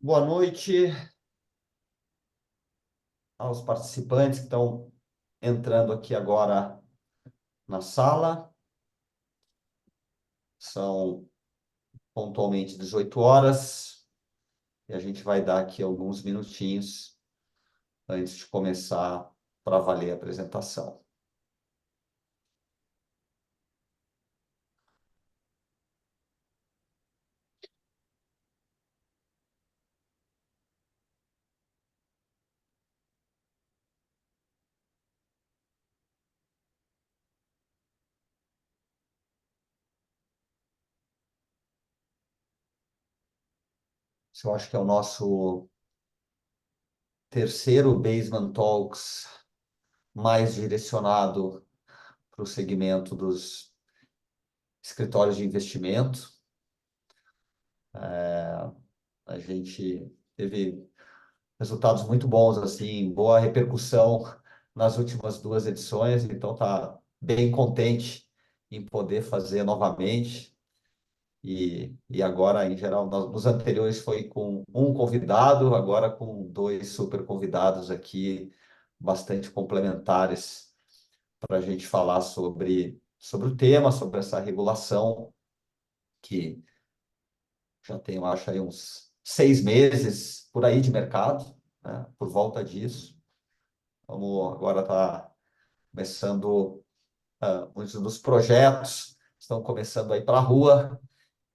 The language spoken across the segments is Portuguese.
Boa noite aos participantes que estão entrando aqui agora na sala. São pontualmente 18 horas e a gente vai dar aqui alguns minutinhos antes de começar para valer a apresentação. Eu acho que é o nosso terceiro Basement Talks mais direcionado para o segmento dos escritórios de investimento. A gente teve resultados muito bons, assim, boa repercussão nas últimas duas edições, então tá bem contente em poder fazer novamente. E agora, em geral, nos anteriores foi com um convidado, agora com dois super convidados aqui, bastante complementares, para a gente falar sobre o tema, sobre essa regulação, que já tem, eu acho, aí uns 6 meses por aí de mercado, né, por volta disso. Vamos agora tá começando, muitos dos projetos estão começando a ir para a rua.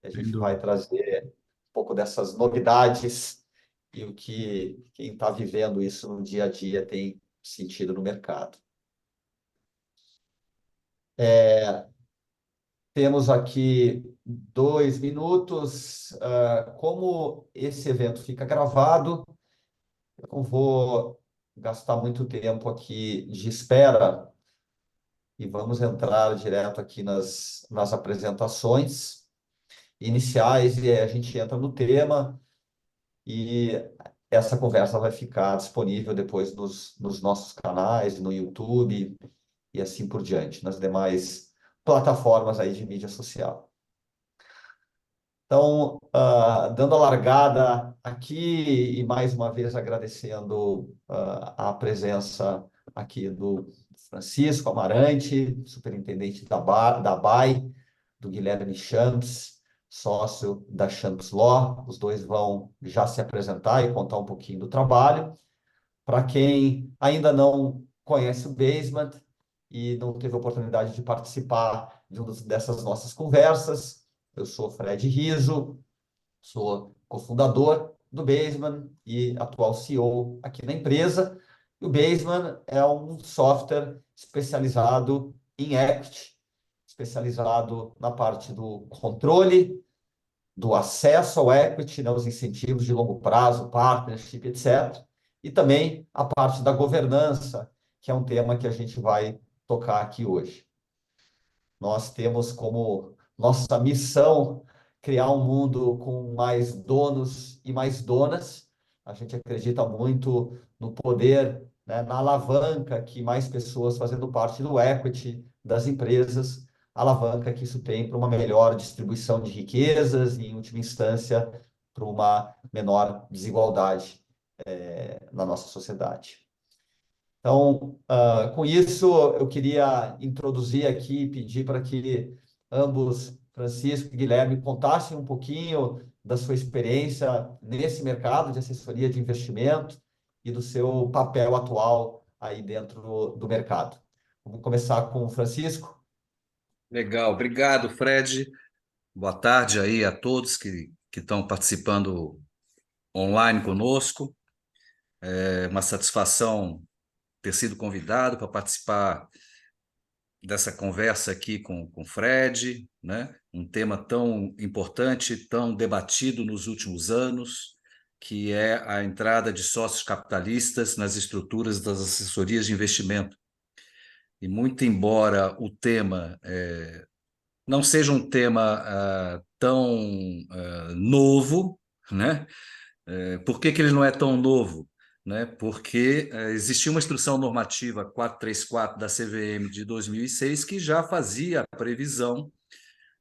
A Sem gente vai dúvida. trazer um pouco dessas novidades e o que quem está vivendo isso no dia a dia tem sentido no mercado. Temos aqui 2 minutos. Como esse evento fica gravado, eu não vou gastar muito tempo aqui de espera e vamos entrar direto aqui nas apresentações iniciais e aí a gente entra no tema e essa conversa vai ficar disponível depois nos nossos canais, no YouTube e assim por diante, nas demais plataformas aí de mídia social. Então, dando a largada aqui e mais uma vez agradecendo a presença aqui do Francisco Amarante, superintendente da BAI, do Guilherme Champs, sócio da Champs Law. Os dois vão já se apresentar e contar um pouquinho do trabalho. Para quem ainda não conhece o Basement e não teve a oportunidade de participar de uma dessas nossas conversas, eu sou Fred Riso, sou cofundador do Basement e atual CEO aqui na empresa. E o Basement é um software especializado em equity, especializado na parte do controle, do acesso ao equity, né, os incentivos de longo prazo, partnership, etc. E também a parte da governança, que é um tema que a gente vai tocar aqui hoje. Nós temos como nossa missão criar um mundo com mais donos e mais donas. A gente acredita muito no poder, né, na alavanca que mais pessoas fazendo parte do equity das empresas, alavanca que isso tem para uma melhor distribuição de riquezas e, em última instância, para uma menor desigualdade, na nossa sociedade. Então, com isso, eu queria introduzir aqui, pedir para que ambos, Francisco e Guilherme, contassem um pouquinho da sua experiência nesse mercado de assessoria de investimento e do seu papel atual aí dentro do mercado. Vamos começar com o Francisco. Legal, obrigado, Fred. Boa tarde aí a todos que estão participando online conosco. É uma satisfação ter sido convidado para participar dessa conversa aqui com o Fred, né? Um tema tão importante, tão debatido nos últimos anos, que é a entrada de sócios capitalistas nas estruturas das assessorias de investimento. E muito embora o tema não seja um tema tão novo, né? Por que ele não é tão novo? Né? Porque existia uma instrução normativa 434 da CVM de 2006 que já fazia a previsão,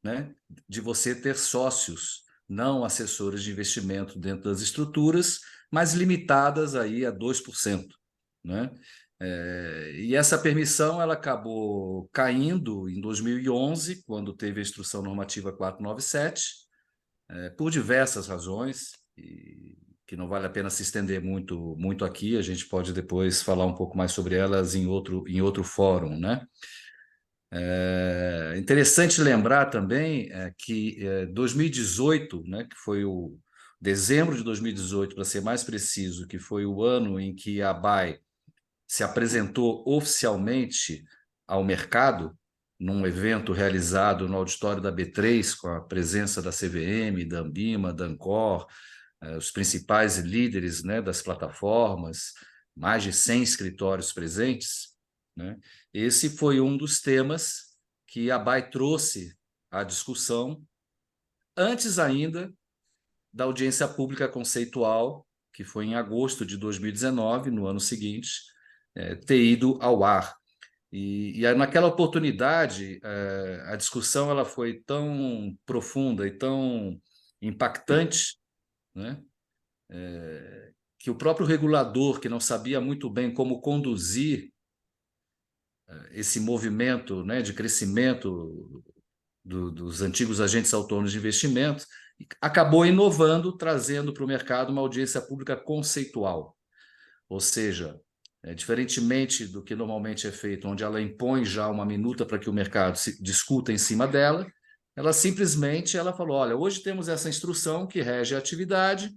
né, de você ter sócios não assessores de investimento dentro das estruturas, mas limitadas aí a 2%, né? E essa permissão ela acabou caindo em 2011, quando teve a Instrução Normativa 497, por diversas razões, e que não vale a pena se estender muito aqui, a gente pode depois falar um pouco mais sobre elas em outro fórum, né? É interessante lembrar também que 2018, né, que foi o dezembro de 2018, para ser mais preciso, que foi o ano em que a ABAE se apresentou oficialmente ao mercado, num evento realizado no auditório da B3, com a presença da CVM, da Ambima, da Ancor, os principais líderes, né, das plataformas, mais de 100 escritórios presentes, né? Esse foi um dos temas que a BAE trouxe à discussão antes ainda da audiência pública conceitual, que foi em agosto de 2019, no ano seguinte, ter ido ao ar. E naquela oportunidade, a discussão ela foi tão profunda e tão impactante, né? Que o próprio regulador, que não sabia muito bem como conduzir esse movimento, né, de crescimento dos antigos agentes autônomos de investimento, acabou inovando, trazendo para o mercado uma audiência pública conceitual. Ou seja, diferentemente do que normalmente é feito, onde ela impõe já uma minuta para que o mercado se discuta em cima dela, ela simplesmente falou: olha, hoje temos essa instrução que rege a atividade,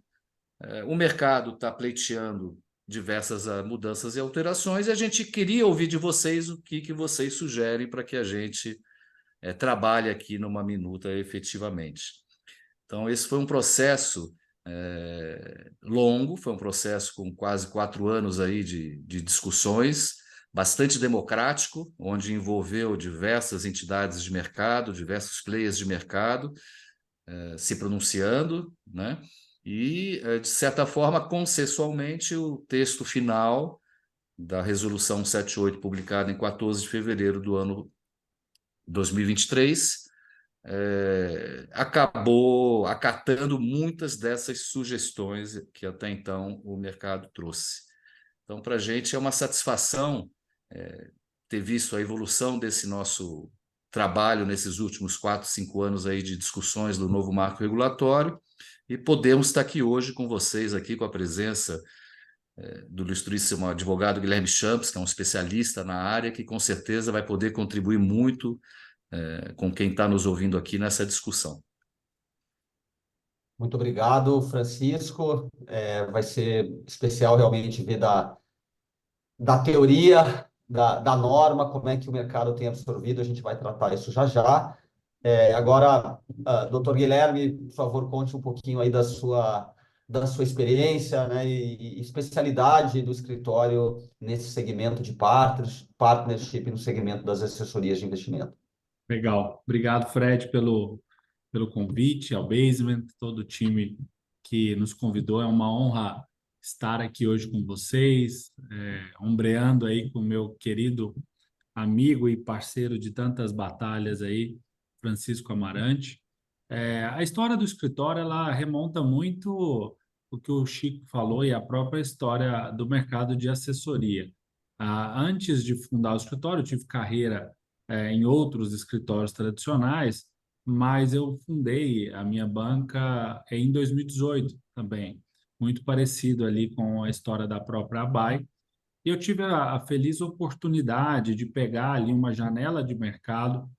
o mercado está pleiteando diversas mudanças e alterações, e a gente queria ouvir de vocês o que vocês sugerem para que a gente trabalhe aqui numa minuta efetivamente. Então, esse foi um processo longo, foi um processo com quase 4 anos aí de discussões, bastante democrático, onde envolveu diversas entidades de mercado, diversos players de mercado, se pronunciando, né? E, de certa forma, consensualmente, o texto final da Resolução 78, publicada em 14 de fevereiro do ano 2023, acabou acatando muitas dessas sugestões que até então o mercado trouxe. Então, para a gente é uma satisfação ter visto a evolução desse nosso trabalho nesses últimos 4, 5 anos aí de discussões do novo marco regulatório, e podemos estar aqui hoje com vocês, aqui com a presença do ilustríssimo advogado Guilherme Champs, que é um especialista na área, que com certeza vai poder contribuir muito com quem está nos ouvindo aqui nessa discussão. Muito obrigado, Francisco. Vai ser especial realmente ver da teoria, da norma, como é que o mercado tem absorvido. A gente vai tratar isso já já. Agora, doutor Guilherme, por favor, conte um pouquinho aí da sua experiência, né, e especialidade do escritório nesse segmento de partnership no segmento das assessorias de investimento. Legal. Obrigado, Fred, pelo convite, ao Basement, todo o time que nos convidou. É uma honra estar aqui hoje com vocês, ombreando aí com o meu querido amigo e parceiro de tantas batalhas aí, Francisco Amarante. A história do escritório, ela remonta muito o que o Chico falou e a própria história do mercado de assessoria. Antes de fundar o escritório, eu tive carreira em outros escritórios tradicionais, mas eu fundei a minha banca em 2018 também, muito parecido ali com a história da própria ABAE. E eu tive a feliz oportunidade de pegar ali uma janela de mercado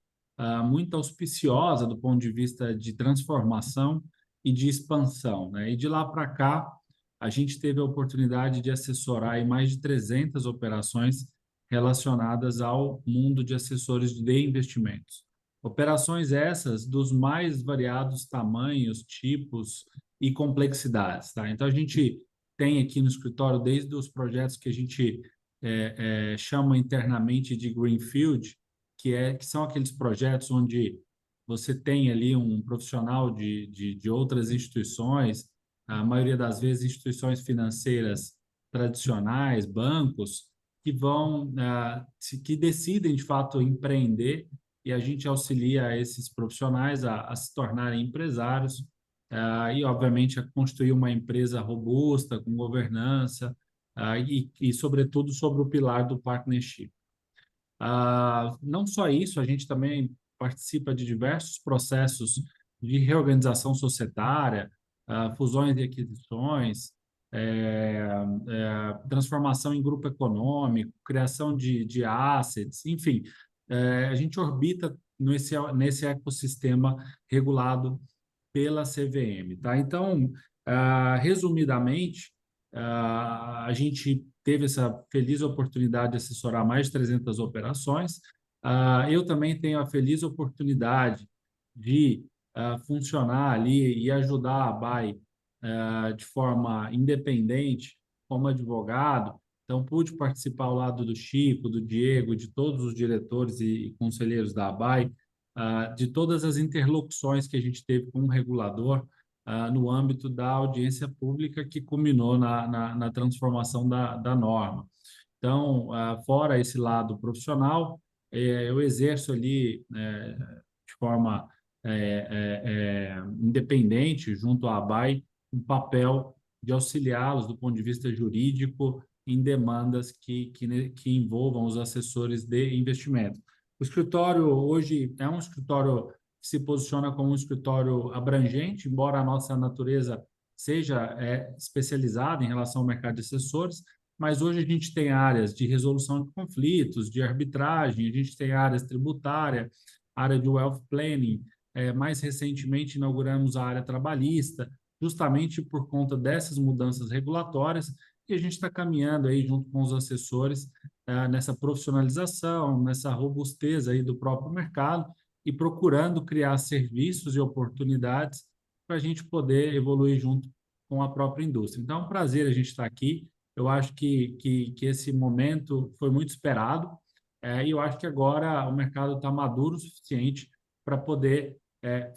muito auspiciosa do ponto de vista de transformação e de expansão, né? E de lá para cá, a gente teve a oportunidade de assessorar aí mais de 300 operações relacionadas ao mundo de assessores de investimentos. Operações essas dos mais variados tamanhos, tipos e complexidades, tá? Então, a gente tem aqui no escritório, desde os projetos que a gente chama internamente de Greenfield, que são aqueles projetos onde você tem ali um profissional de outras instituições, a maioria das vezes instituições financeiras tradicionais, bancos, que decidem de fato empreender, e a gente auxilia esses profissionais a se tornarem empresários e, obviamente, a construir uma empresa robusta, com governança, sobretudo, sobre o pilar do partnership. Não só isso, a gente também participa de diversos processos de reorganização societária, fusões e aquisições, transformação em grupo econômico, criação de assets, enfim, a gente orbita nesse ecossistema regulado pela CVM, tá? Então, resumidamente, a gente teve essa feliz oportunidade de assessorar mais de 300 operações. Eu também tenho a feliz oportunidade de funcionar ali e ajudar a BAE de forma independente como advogado. Então, pude participar ao lado do Chico, do Diego, de todos os diretores e conselheiros da ABAE, de todas as interlocuções que a gente teve com o regulador no âmbito da audiência pública que culminou na transformação da norma. Então, fora esse lado profissional, eu exerço ali de forma independente, junto à ABAE, um papel de auxiliá-los do ponto de vista jurídico em demandas que envolvam os assessores de investimento. O escritório hoje é um escritório que se posiciona como um escritório abrangente, embora a nossa natureza seja especializada em relação ao mercado de assessores, mas hoje a gente tem áreas de resolução de conflitos, de arbitragem, a gente tem áreas tributária, área de wealth planning, mais recentemente inauguramos a área trabalhista, justamente por conta dessas mudanças regulatórias, e a gente está caminhando aí junto com os assessores nessa profissionalização, nessa robustez aí do próprio mercado e procurando criar serviços e oportunidades para a gente poder evoluir junto com a própria indústria. Então, é um prazer a gente estar aqui. Eu acho que esse momento foi muito esperado e eu acho que agora o mercado está maduro o suficiente para poder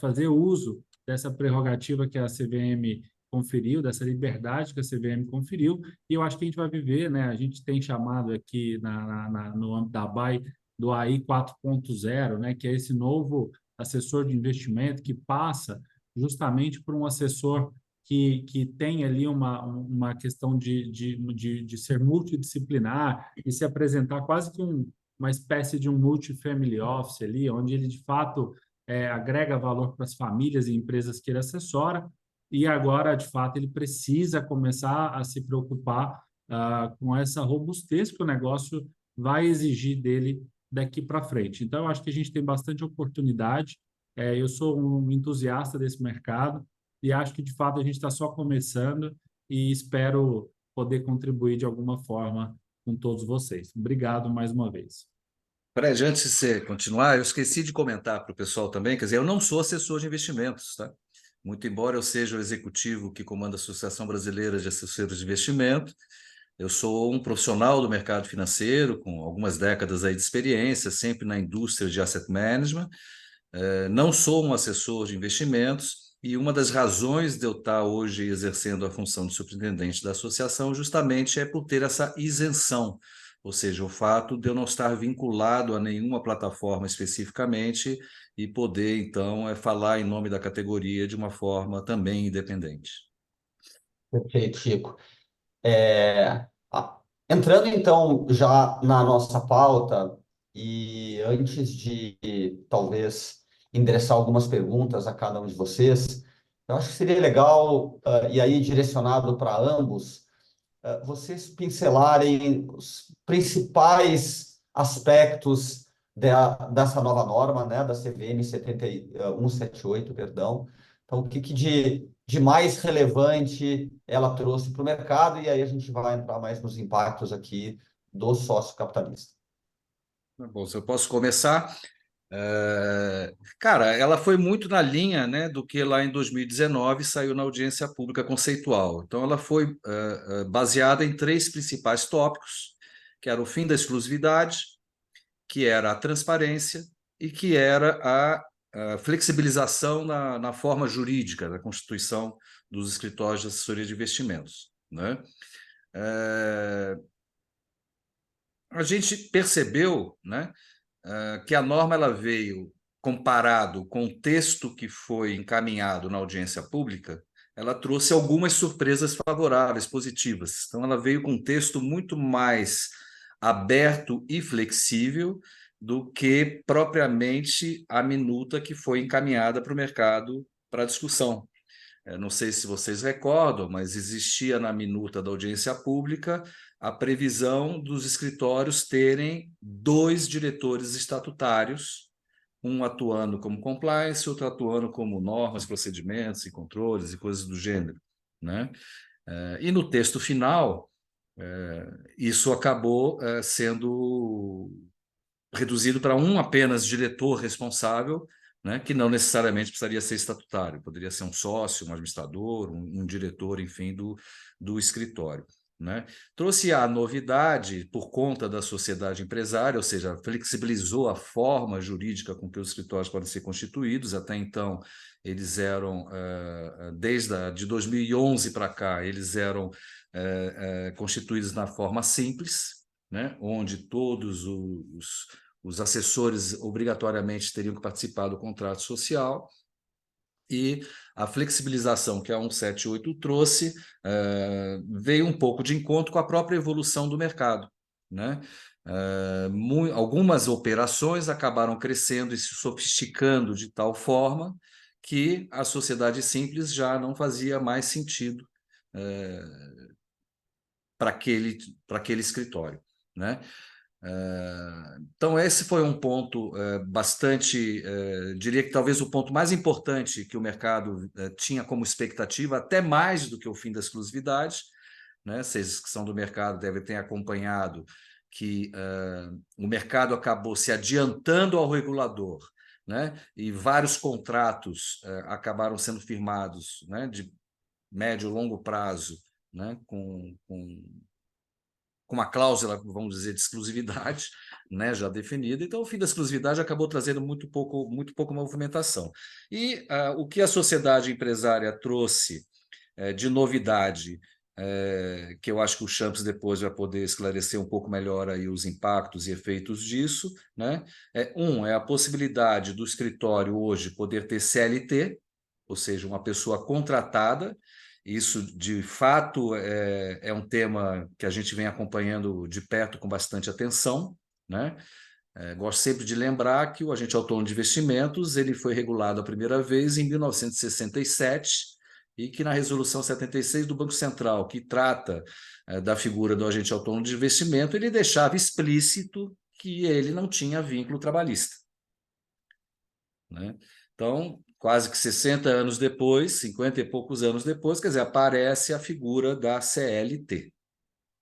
fazer uso dessa prerrogativa que a CVM conferiu, dessa liberdade que a CVM conferiu, e eu acho que a gente vai viver, né? A gente tem chamado aqui no âmbito da BAE do AI 4.0, né? Que é esse novo assessor de investimento que passa justamente por um assessor que tem ali uma questão de ser multidisciplinar e se apresentar quase que uma espécie de um multifamily office ali, onde ele, de fato, agrega valor para as famílias e empresas que ele assessora, e agora, de fato, ele precisa começar a se preocupar com essa robustez que o negócio vai exigir dele daqui para frente. Então, eu acho que a gente tem bastante oportunidade. Eu sou um entusiasta desse mercado e acho que, de fato, a gente está só começando e espero poder contribuir de alguma forma com todos vocês. Obrigado mais uma vez. Fred, antes de você continuar, eu esqueci de comentar para o pessoal também, quer dizer, eu não sou assessor de investimentos, tá? Muito embora eu seja o executivo que comanda a Associação Brasileira de Assessores de Investimento, eu sou um profissional do mercado financeiro, com algumas décadas aí de experiência, sempre na indústria de asset management. Não sou um assessor de investimentos, e uma das razões de eu estar hoje exercendo a função de superintendente da associação justamente é por ter essa isenção, ou seja, o fato de eu não estar vinculado a nenhuma plataforma especificamente e poder, então, falar em nome da categoria de uma forma também independente. Perfeito, Chico. Entrando então já na nossa pauta, e antes de talvez endereçar algumas perguntas a cada um de vocês, eu acho que seria legal, e aí direcionado para ambos, vocês pincelarem os principais aspectos dessa nova norma, né, da CVM 178, perdão. Então, o que de mais relevante ela trouxe para o mercado, e aí a gente vai entrar mais nos impactos aqui do sócio capitalista. Bom, se eu posso começar. Cara, ela foi muito na linha, né, do que lá em 2019 saiu na audiência pública conceitual. Então, ela foi baseada em três principais tópicos, que era o fim da exclusividade, que era a transparência e que era a flexibilização na forma jurídica da constituição dos escritórios de assessoria de investimentos, né? A gente percebeu, né, que a norma ela veio comparado com o texto que foi encaminhado na audiência pública, ela trouxe algumas surpresas favoráveis, positivas. Então, ela veio com um texto muito mais aberto e flexível do que propriamente a minuta que foi encaminhada para o mercado para discussão. Não sei se vocês recordam, mas existia na minuta da audiência pública a previsão dos escritórios terem 2 diretores estatutários, um atuando como compliance, outro atuando como normas, procedimentos e controles e coisas do gênero, né? E no texto final, isso acabou sendo reduzido para um apenas diretor responsável, né, que não necessariamente precisaria ser estatutário, poderia ser um sócio, um administrador, um diretor, enfim, do escritório, né? Trouxe a novidade por conta da sociedade empresária, ou seja, flexibilizou a forma jurídica com que os escritórios podem ser constituídos. Até então, eles eram, de 2011 para cá, eles eram constituídos na forma simples, né, onde todos os assessores obrigatoriamente teriam que participar do contrato social, e a flexibilização que a 178 trouxe veio um pouco de encontro com a própria evolução do mercado, né? Algumas operações acabaram crescendo e se sofisticando de tal forma que a sociedade simples já não fazia mais sentido para aquele escritório, né? Então, esse foi um ponto bastante, diria que talvez o ponto mais importante que o mercado tinha como expectativa, até mais do que o fim da exclusividade, né? Vocês que são do mercado devem ter acompanhado que o mercado acabou se adiantando ao regulador, né? E vários contratos acabaram sendo firmados, né, de médio e longo prazo, né, com uma cláusula, vamos dizer, de exclusividade, né, já definida. Então, o fim da exclusividade acabou trazendo muito pouco movimentação. E o que a sociedade empresária trouxe de novidade, que eu acho que o Champs depois vai poder esclarecer um pouco melhor aí os impactos e efeitos disso, né? É a possibilidade do escritório hoje poder ter CLT, ou seja, uma pessoa contratada. Isso, de fato, é um tema que a gente vem acompanhando de perto com bastante atenção, né? Gosto sempre de lembrar que o agente autônomo de investimentos ele foi regulado a primeira vez em 1967 e que na Resolução 76 do Banco Central, que trata da figura do agente autônomo de investimento, ele deixava explícito que ele não tinha vínculo trabalhista, né? Então, quase que 60 anos depois, 50 e poucos anos depois, quer dizer, aparece a figura da CLT,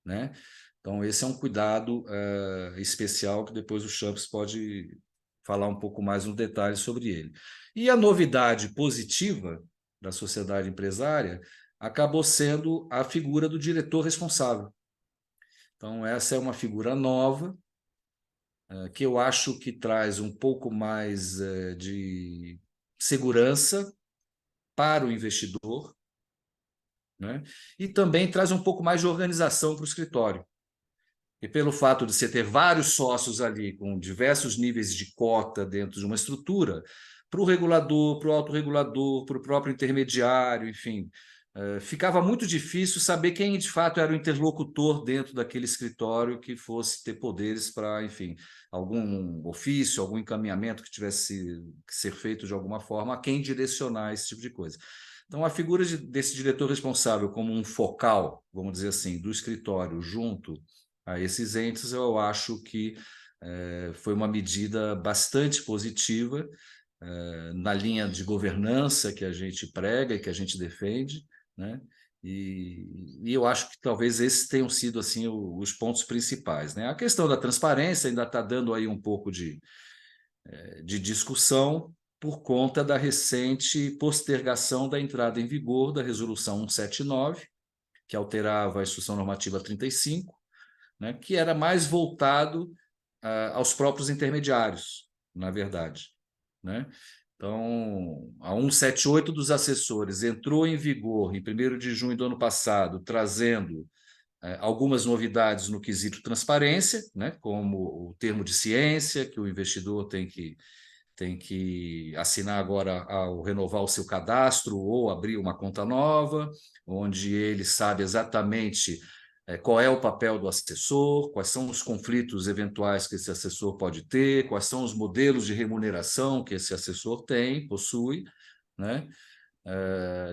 né? Então, esse é um cuidado especial que depois o Champs pode falar um pouco mais no detalhe sobre ele. E a novidade positiva da sociedade empresária acabou sendo a figura do diretor responsável. Então, essa é uma figura nova, que eu acho que traz um pouco mais de segurança para o investidor, né? E também traz um pouco mais de organização para o escritório. E pelo fato de você ter vários sócios ali, com diversos níveis de cota dentro de uma estrutura, para o regulador, para o autorregulador, para o próprio intermediário, enfim, ficava muito difícil saber quem de fato era o interlocutor dentro daquele escritório que fosse ter poderes para, enfim, algum ofício, algum encaminhamento que tivesse que ser feito de alguma forma, a quem direcionar esse tipo de coisa. Então, a figura desse diretor responsável como um focal, vamos dizer assim, do escritório junto a esses entes, eu acho que foi uma medida bastante positiva na linha de governança que a gente prega e que a gente defende, né? E eu acho que talvez esses tenham sido assim os pontos principais, né? A questão da transparência ainda está dando aí um pouco de discussão por conta da recente postergação da entrada em vigor da Resolução 179, que alterava a Instrução Normativa 35, né, que era mais voltado aos próprios intermediários, na verdade, né? Então, a 178 dos assessores entrou em vigor em 1º de junho do ano passado, trazendo algumas novidades no quesito transparência, né, como o termo de ciência, que o investidor tem que tem que assinar agora ao renovar o seu cadastro ou abrir uma conta nova, onde ele sabe exatamente qual é o papel do assessor, quais são os conflitos eventuais que esse assessor pode ter, quais são os modelos de remuneração que esse assessor possui, né?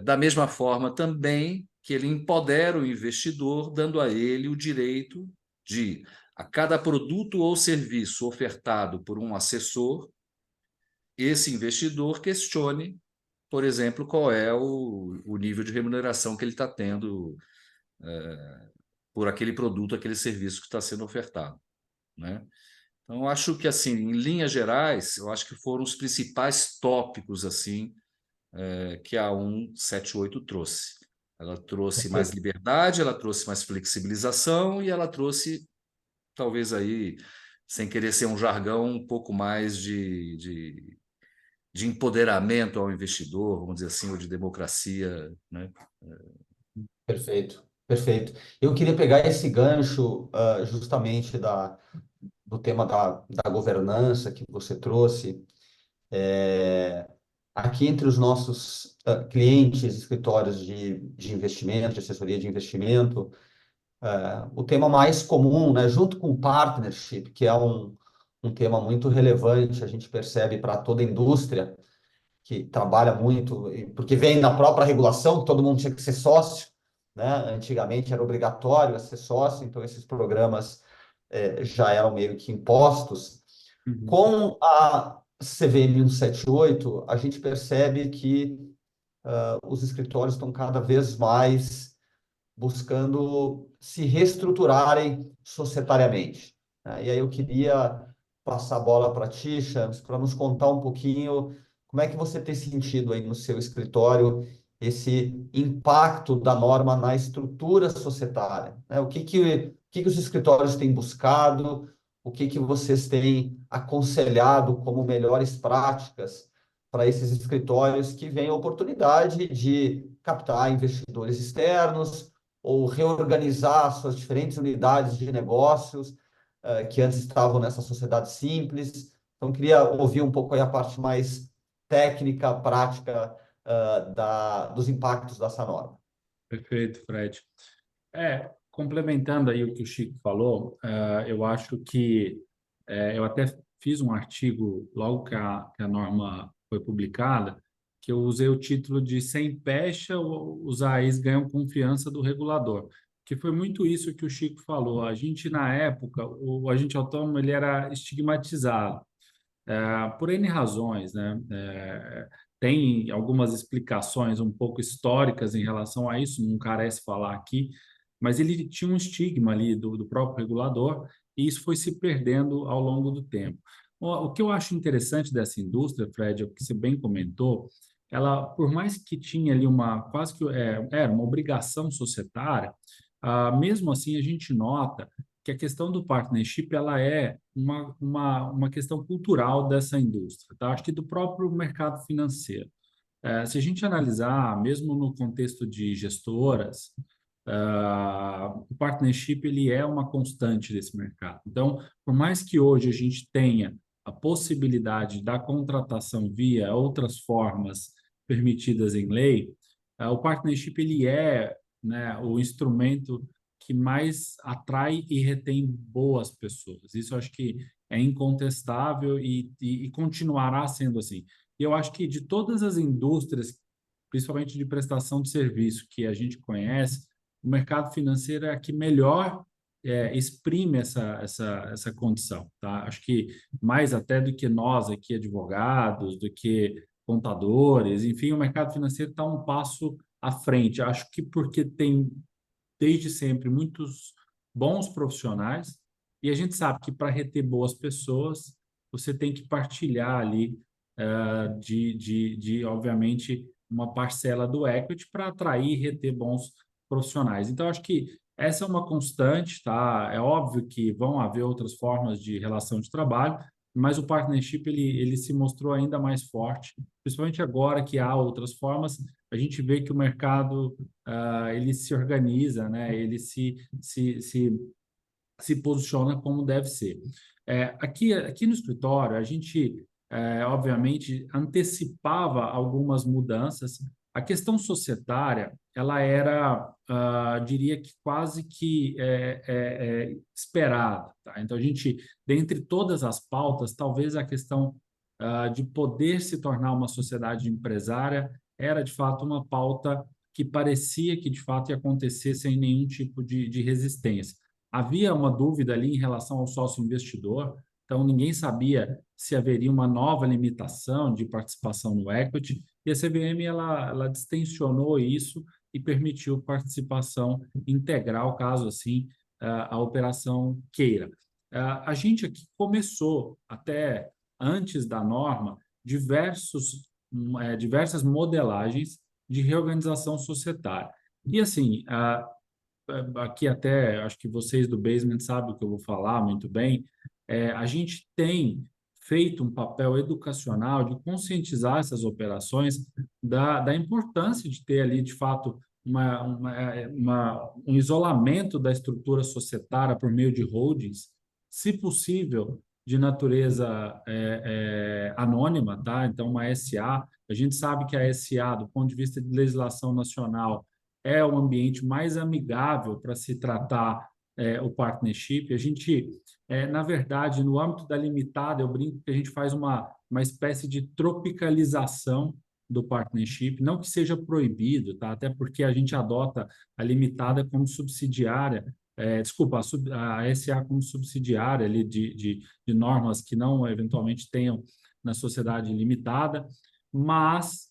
Da mesma forma também que ele empodera o investidor, dando a ele o direito de, a cada produto ou serviço ofertado por um assessor, esse investidor questione, por exemplo, qual é o nível de remuneração que ele está tendo por aquele produto, aquele serviço que está sendo ofertado, né? Então, eu acho que, assim, em linhas gerais, eu acho que foram os principais tópicos assim que a 178 trouxe. Ela trouxe mais Perfeito. liberdade, ela trouxe mais flexibilização e ela trouxe, talvez aí, sem querer ser um jargão, um pouco mais de empoderamento ao investidor, vamos dizer assim, ou de democracia, né? Perfeito, perfeito. Eu queria pegar esse gancho justamente do tema da governança que você trouxe. É, aqui entre os nossos clientes, escritórios de investimento, de assessoria de investimento, o tema mais comum, né, junto com o partnership, que é um tema muito relevante, a gente percebe para toda a indústria, que trabalha muito, porque vem da própria regulação, que todo mundo tinha que ser sócio, né? Antigamente era obrigatório ser sócio, então esses programas já eram meio que impostos. Uhum. Com a CVM 178, a gente percebe que os escritórios estão cada vez mais buscando se reestruturarem societariamente, né? E aí eu queria passar a bola para ti, Chams, para nos contar um pouquinho como é que você tem sentido aí no seu escritório esse impacto da norma na estrutura societária, né? O que que os escritórios têm buscado, o que que vocês têm aconselhado como melhores práticas para esses escritórios que veem a oportunidade de captar investidores externos, ou reorganizar suas diferentes unidades de negócios que antes estavam nessa sociedade simples. Então, queria ouvir um pouco aí a parte mais técnica, prática dos impactos dessa norma. Perfeito, Fred. Complementando aí o que o Chico falou, eu acho que eu até fiz um artigo logo que a norma foi publicada, que eu usei o título de Sem pecha, os AIs ganham confiança do regulador, que foi muito isso que o Chico falou. A gente, na época, o agente autônomo ele era estigmatizado por N razões, né? Tem algumas explicações um pouco históricas em relação a isso, não carece falar aqui, mas ele tinha um estigma ali do próprio regulador e isso foi se perdendo ao longo do tempo. O que eu acho interessante dessa indústria, Fred, é o que você bem comentou, ela, por mais que tinha ali uma, quase que era uma obrigação societária, mesmo assim a gente nota que a questão do partnership ela é uma questão cultural dessa indústria, tá? Acho que do próprio mercado financeiro. Se a gente analisar, mesmo no contexto de gestoras, o partnership ele é uma constante desse mercado. Então, por mais que hoje a gente tenha a possibilidade da contratação via outras formas permitidas em lei, o partnership ele é, né, o instrumento que mais atrai e retém boas pessoas. Isso eu acho que é incontestável e continuará sendo assim. E eu acho que de todas as indústrias, principalmente de prestação de serviço que a gente conhece, o mercado financeiro é a que melhor exprime essa condição, tá? Acho que mais até do que nós aqui, advogados, do que contadores, enfim, o mercado financeiro está um passo à frente. Acho que porque tem desde sempre muitos bons profissionais e a gente sabe que para reter boas pessoas você tem que partilhar ali obviamente uma parcela do equity para atrair e reter bons profissionais. Então acho que essa é uma constante, tá? É óbvio que vão haver outras formas de relação de trabalho, mas o partnership ele se mostrou ainda mais forte, principalmente agora que há outras formas. A gente vê que o mercado ele se organiza, né? Ele se posiciona como deve ser. Aqui no escritório, a gente obviamente, antecipava algumas mudanças. A questão societária, ela era, diria que quase que esperada. Tá? Então, a gente, dentre todas as pautas, talvez a questão de poder se tornar uma sociedade empresária era, de fato, uma pauta que parecia que, de fato, ia acontecer sem nenhum tipo de resistência. Havia uma dúvida ali em relação ao sócio investidor, então ninguém sabia se haveria uma nova limitação de participação no equity, e a CVM ela distensionou isso e permitiu participação integral, caso assim a operação queira. A gente aqui começou, até antes da norma, diversas modelagens de reorganização societária. E assim, aqui até acho que vocês do Basement sabem o que eu vou falar muito bem, a gente tem feito um papel educacional de conscientizar essas operações da importância de ter ali, de fato, um isolamento da estrutura societária por meio de holdings, se possível, de natureza anônima, tá? Então, uma SA, a gente sabe que a SA, do ponto de vista de legislação nacional, é o ambiente mais amigável para se tratar o partnership. A gente, na verdade, no âmbito da limitada, eu brinco que a gente faz uma espécie de tropicalização do partnership, não que seja proibido, tá? Até porque a gente adota a limitada como subsidiária, desculpa, a SA como subsidiária ali de normas que não eventualmente tenham na sociedade limitada, mas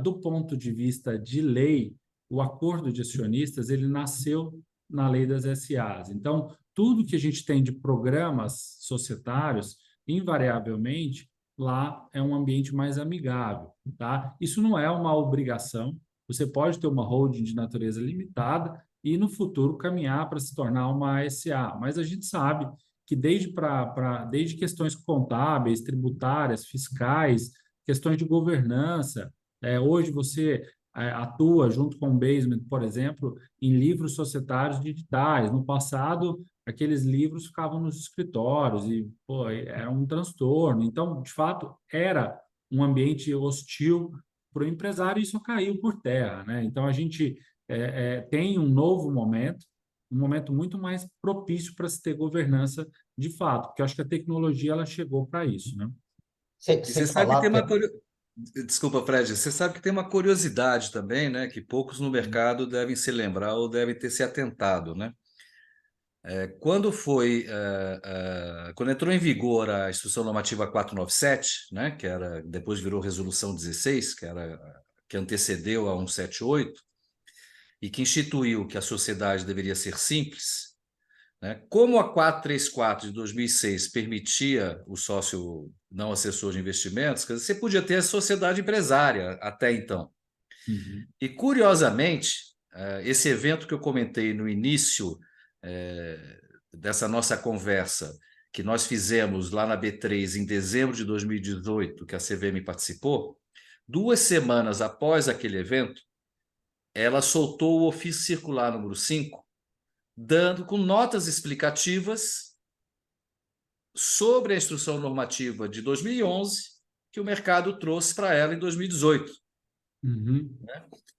do ponto de vista de lei, o acordo de acionistas ele nasceu na lei das SAs. Então, tudo que a gente tem de programas societários, invariavelmente, lá é um ambiente mais amigável. Tá? Isso não é uma obrigação. Você pode ter uma holding de natureza limitada e, no futuro, caminhar para se tornar uma SA. Mas a gente sabe que desde questões contábeis, tributárias, fiscais, questões de governança, hoje você atua junto com o Basement, por exemplo, em livros societários digitais. No passado, aqueles livros ficavam nos escritórios e pô, era um transtorno. Então, de fato, era um ambiente hostil para o empresário e isso caiu por terra, né? Então, a gente tem um novo momento, um momento muito mais propício para se ter governança de fato, porque eu acho que a tecnologia ela chegou para isso, né? Sem, E sem você sabe que falar tem uma até. Desculpa, Fred, você sabe que tem uma curiosidade também, né? Que poucos no mercado devem se lembrar ou devem ter se atentado, né? Quando entrou em vigor a Instrução Normativa 497, né? Que era depois virou Resolução 16, que antecedeu a 178 e que instituiu que a sociedade deveria ser simples, né? Como a 434 de 2006 permitia o sócio não assessor de investimentos, quer dizer, você podia ter a sociedade empresária até então. Uhum. E, curiosamente, esse evento que eu comentei no início dessa nossa conversa, que nós fizemos lá na B3 em dezembro de 2018, que a CVM participou, 2 semanas após aquele evento, ela soltou o ofício circular número 5, dando com notas explicativas sobre a instrução normativa de 2011 que o mercado trouxe para ela em 2018. Uhum.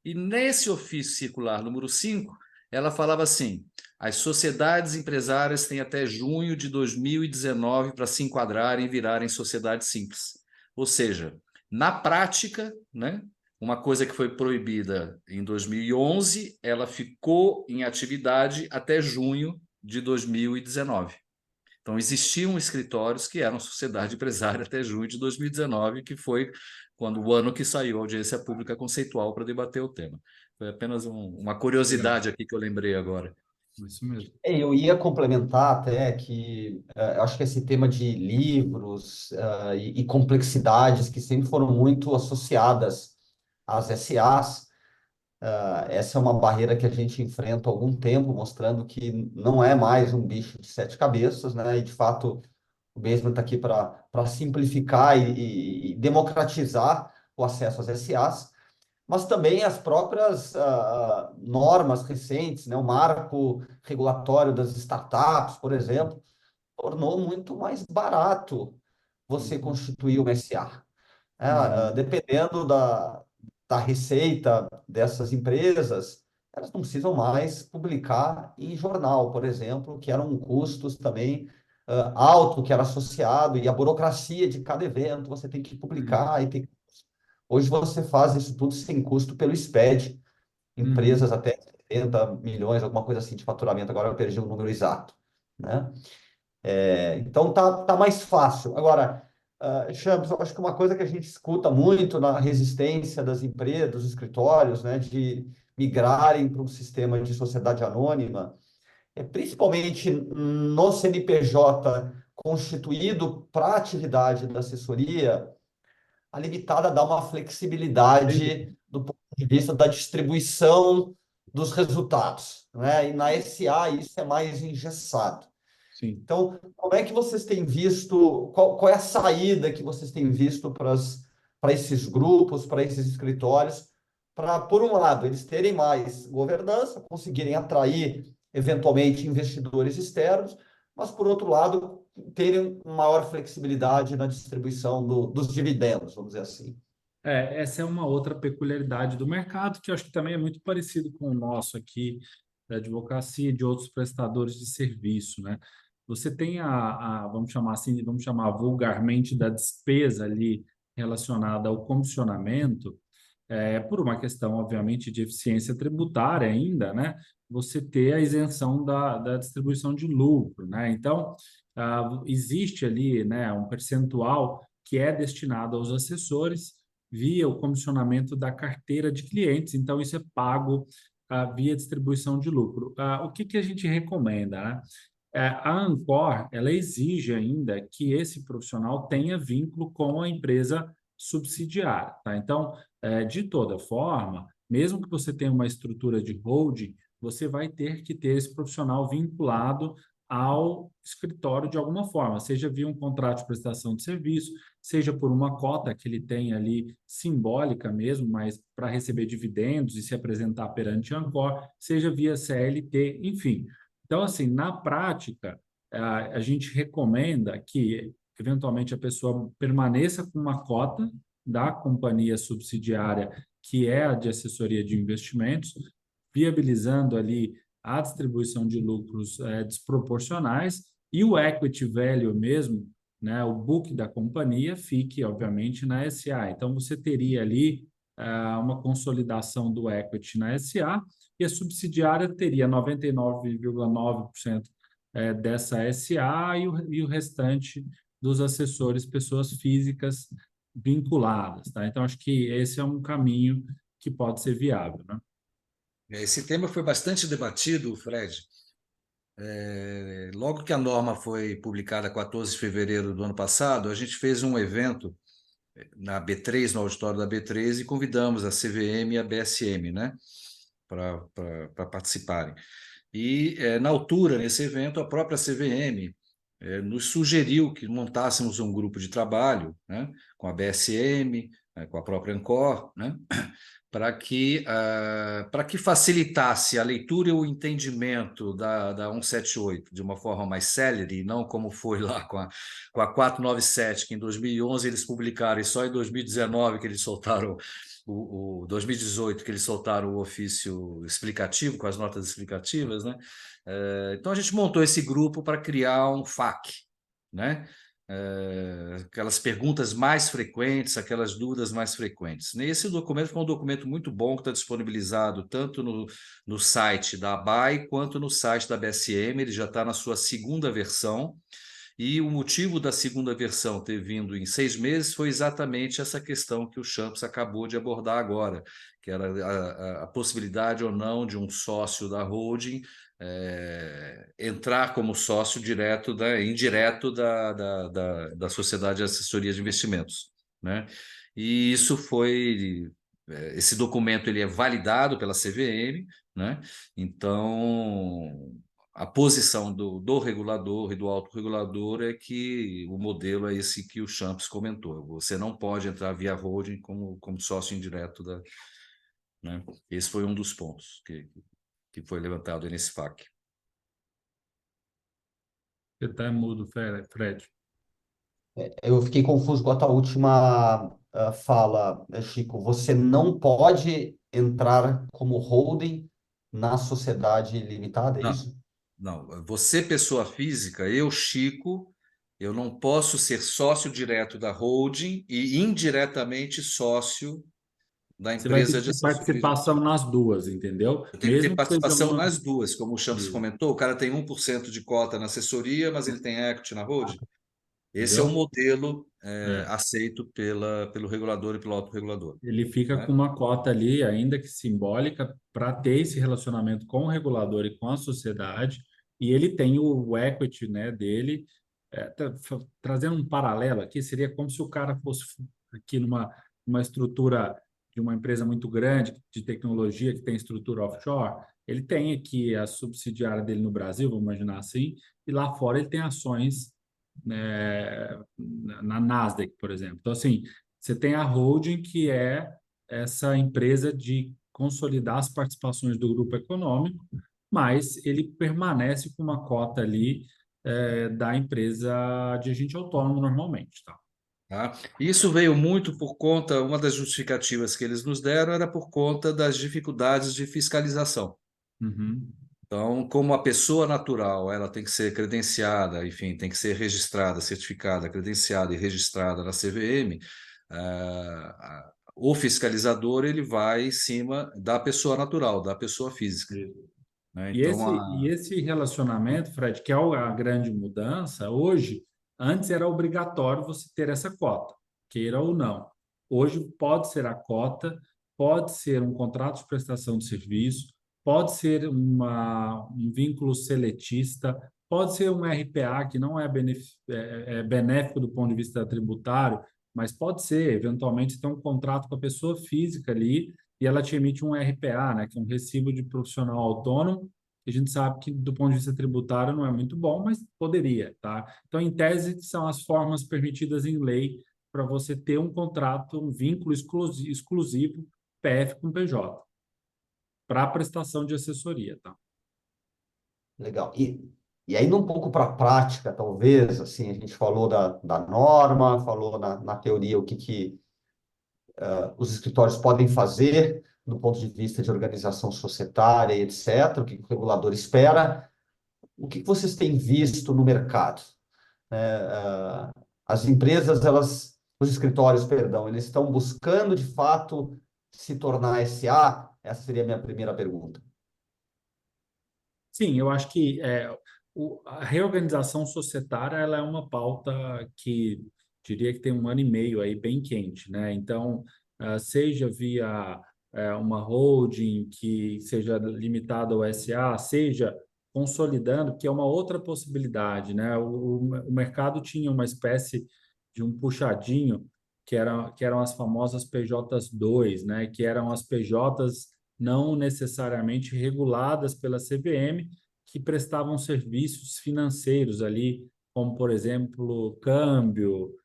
E nesse ofício circular número 5, ela falava assim: as sociedades empresárias têm até junho de 2019 para se enquadrarem e virarem sociedades simples. Ou seja, na prática, né, uma coisa que foi proibida em 2011, ela ficou em atividade até junho de 2019. Então, existiam escritórios que eram sociedade empresária até junho de 2019, que foi quando o ano que saiu a audiência pública conceitual para debater o tema. Foi apenas uma Legal, curiosidade aqui que eu lembrei agora. isso mesmo. Eu ia complementar até que acho que esse tema de livros e complexidades que sempre foram muito associadas às SAs, essa é uma barreira que a gente enfrenta há algum tempo, mostrando que não é mais um bicho de sete cabeças, né? E de fato o Basement está aqui para simplificar e democratizar o acesso às SAs, mas também as próprias normas recentes, né? O marco regulatório das startups, por exemplo, tornou muito mais barato você constituir uma SA. Uhum. Dependendo da receita dessas empresas, elas não precisam mais publicar em jornal, por exemplo, que eram custos também alto que era associado, e a burocracia de cada evento, você tem que Uhum. publicar. Hoje você faz isso tudo sem custo pelo SPED, empresas Uhum. até 70 milhões, alguma coisa assim de faturamento, agora eu perdi o número exato, né? Então tá mais fácil. Agora, Champs, eu acho que uma coisa que a gente escuta muito na resistência das empresas, dos escritórios, né, de migrarem para um sistema de sociedade anônima, principalmente no CNPJ constituído para a atividade da assessoria, a limitada dá uma flexibilidade do ponto de vista da distribuição dos resultados, né? E na SA isso é mais engessado. Sim. Então, como é que vocês têm visto, qual é a saída que vocês têm visto para esses grupos, para esses escritórios, para, por um lado, eles terem mais governança, conseguirem atrair, eventualmente, investidores externos, mas, por outro lado, terem maior flexibilidade na distribuição dos dividendos, vamos dizer assim. Essa é uma outra peculiaridade do mercado, que eu acho que também é muito parecido com o nosso aqui, da advocacia e de outros prestadores de serviço, né? Você tem vamos chamar assim, vamos chamar vulgarmente da despesa ali relacionada ao comissionamento, por uma questão, obviamente, de eficiência tributária ainda, né? Você ter a isenção da distribuição de lucro, né? Então, existe ali, né, um percentual que é destinado aos assessores via o comissionamento da carteira de clientes, então isso é pago via distribuição de lucro. O que a gente recomenda, né? A Ancor, ela exige ainda que esse profissional tenha vínculo com a empresa subsidiária, tá? Então, de toda forma, mesmo que você tenha uma estrutura de holding, você vai ter que ter esse profissional vinculado ao escritório de alguma forma, seja via um contrato de prestação de serviço, seja por uma cota que ele tem ali simbólica mesmo, mas para receber dividendos e se apresentar perante a Ancor, seja via CLT, enfim. Então, assim, na prática, a gente recomenda que, eventualmente, a pessoa permaneça com uma cota da companhia subsidiária, que é a de assessoria de investimentos, viabilizando ali a distribuição de lucros desproporcionais e o equity value mesmo, né, o book da companhia, fique, obviamente, na SA. Então, você teria ali uma consolidação do equity na SA e a subsidiária teria 99,9% dessa SA e o restante dos assessores, pessoas físicas vinculadas, tá? Então, acho que esse é um caminho que pode ser viável, né? Esse tema foi bastante debatido, Fred. Logo que a norma foi publicada, 14 de fevereiro do ano passado, a gente fez um evento na B3, no auditório da B3, e convidamos a CVM e a BSM, né, para participarem. E, na altura, nesse evento, a própria CVM nos sugeriu que montássemos um grupo de trabalho, né, com a BSM, com a própria Ancor, né, para que facilitasse a leitura e o entendimento da 178 de uma forma mais célere, e não como foi lá com a 497, que em 2011 eles publicaram, e só em 2019 que eles soltaram 2018 que eles soltaram o ofício explicativo, com as notas explicativas, né? Então a gente montou esse grupo para criar um FAQ, né? Aquelas perguntas mais frequentes, aquelas dúvidas mais frequentes. Esse documento foi um documento muito bom que está disponibilizado tanto no site da ABAI quanto no site da BSM, ele já está na sua segunda versão, e o motivo da segunda versão ter vindo em 6 meses foi exatamente essa questão que o Champs acabou de abordar agora, que era a possibilidade ou não de um sócio da holding entrar como sócio direto indireto da sociedade de assessoria de investimentos, né? E isso foi esse documento ele é validado pela CVM, né? Então a posição do regulador e do autorregulador é que o modelo é esse que o Champs comentou. Você não pode entrar via holding como sócio indireto né? Esse foi um dos pontos que foi levantado nesse FAQ. Você está mudo, Fred. Eu fiquei confuso com a tua última fala, Chico. Você não pode entrar como holding na sociedade limitada, é Não, isso? não. Você, pessoa física, eu, Chico, eu não posso ser sócio direto da holding e indiretamente sócio da Você vai ter empresa que de ter assessoria. participação nas duas, entendeu? Eu tenho que ter Mesmo que seja participação uma. nas duas, como o Champs comentou, o cara tem 1% de cota na assessoria, mas ele tem equity na holding. Esse é o Entendeu? modelo É. aceito pelo regulador e pelo autorregulador, Ele fica né? com uma cota ali, ainda que simbólica, para ter esse relacionamento com o regulador e com a sociedade, e ele tem o equity, né, dele. Trazendo um paralelo aqui, seria como se o cara fosse aqui numa estrutura de uma empresa muito grande de tecnologia que tem estrutura offshore. Ele tem aqui a subsidiária dele no Brasil, vamos imaginar assim, e lá fora ele tem ações, né, na Nasdaq, por exemplo. Então, assim, você tem a holding, que é essa empresa de consolidar as participações do grupo econômico, mas ele permanece com uma cota ali, da empresa de agente autônomo normalmente, tá? Tá? Isso veio muito por conta, uma das justificativas que eles nos deram era por conta das dificuldades de fiscalização. Uhum. Então, como a pessoa natural, ela tem que ser credenciada, enfim, tem que ser registrada, certificada, credenciada e registrada na CVM, o fiscalizador ele vai em cima da pessoa natural, da pessoa física, né? E Então, esse relacionamento, Fred, que é a grande mudança, hoje, antes era obrigatório você ter essa cota, queira ou não. Hoje pode ser a cota, pode ser um contrato de prestação de serviço, pode ser um vínculo seletista, pode ser um RPA que não é benéfico do ponto de vista tributário, mas pode ser, eventualmente, você tem um contrato com a pessoa física ali e ela te emite um RPA, né, que é um recibo de profissional autônomo, que a gente sabe que, do ponto de vista tributário, não é muito bom, mas poderia, tá? Então, em tese, são as formas permitidas em lei para você ter um contrato, um vínculo exclusivo PF com PJ, para prestação de assessoria, tá? Legal. E aí, um pouco para a prática, talvez, assim, a gente falou da norma, falou na teoria o que os escritórios podem fazer do ponto de vista de organização societária e etc., o que o regulador espera. O que vocês têm visto no mercado? As empresas, os escritórios, perdão, eles estão buscando, de fato, se tornar SA? Essa seria a minha primeira pergunta. Sim, eu acho que a reorganização societária ela é uma pauta que diria que tem um ano e meio aí bem quente, né? Então, seja via uma holding que seja limitada ao SA, seja consolidando, que é uma outra possibilidade, né? O mercado tinha uma espécie de um puxadinho que eram as famosas PJ2, né? Que eram as PJs não necessariamente reguladas pela CVM, que prestavam serviços financeiros ali, como, por exemplo, câmbio,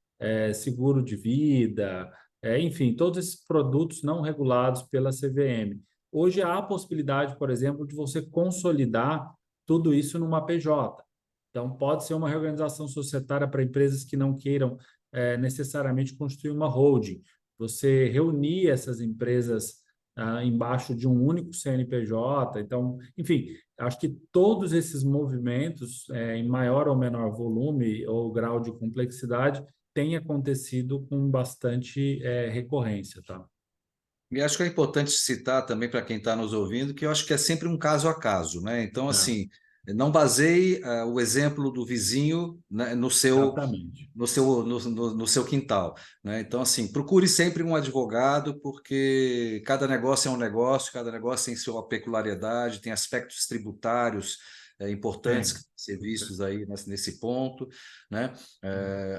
seguro de vida, enfim, todos esses produtos não regulados pela CVM. Hoje há a possibilidade, por exemplo, de você consolidar tudo isso numa PJ. Então, pode ser uma reorganização societária para empresas que não queiram necessariamente construir uma holding. Você reunir essas empresas embaixo de um único CNPJ. Então, enfim, acho que todos esses movimentos, em maior ou menor volume ou grau de complexidade, têm acontecido com bastante recorrência, tá? e acho que é importante citar também para quem está nos ouvindo que eu acho que é sempre um caso a caso, né? Então, É, assim, não baseie o exemplo do vizinho, né, exatamente. no seu quintal, né? Então, assim, procure sempre um advogado, porque cada negócio é um negócio, cada negócio tem sua peculiaridade, tem aspectos tributários importantes que Tem. têm que ser vistos aí nesse ponto, né?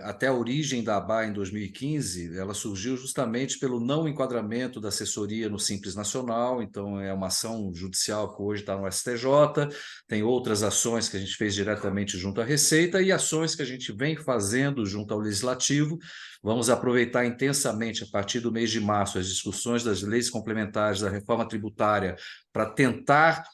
Até a origem da ABA em 2015, ela surgiu justamente pelo não enquadramento da assessoria no Simples Nacional, então é uma ação judicial que hoje está no STJ, tem outras ações que a gente fez diretamente junto à Receita e ações que a gente vem fazendo junto ao Legislativo. Vamos aproveitar intensamente, a partir do mês de março, as discussões das leis complementares da reforma tributária para tentar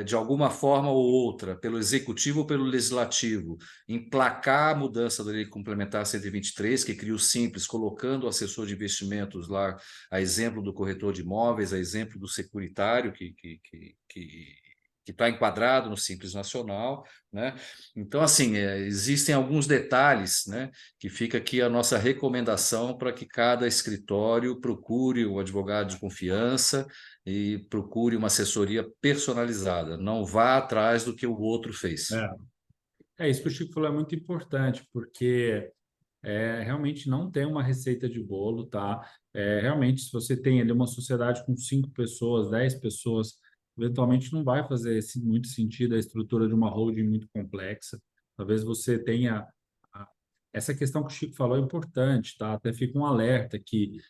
de alguma forma ou outra, pelo executivo ou pelo legislativo, emplacar a mudança da Lei Complementar 123, que cria o Simples, colocando o assessor de investimentos lá, a exemplo do corretor de imóveis, a exemplo do securitário, que está enquadrado no Simples Nacional, né? Então, assim, existem alguns detalhes, né, que fica aqui a nossa recomendação para que cada escritório procure um advogado de confiança e procure uma assessoria personalizada. Não vá atrás do que o outro fez. Isso que o Chico falou é muito importante, porque realmente não tem uma receita de bolo, tá? Realmente, se você tem ali uma sociedade com 5 pessoas, 10 pessoas, eventualmente não vai fazer muito sentido a estrutura de uma holding muito complexa. Talvez você tenha. Essa questão que o Chico falou é importante, tá? Até fica um alerta que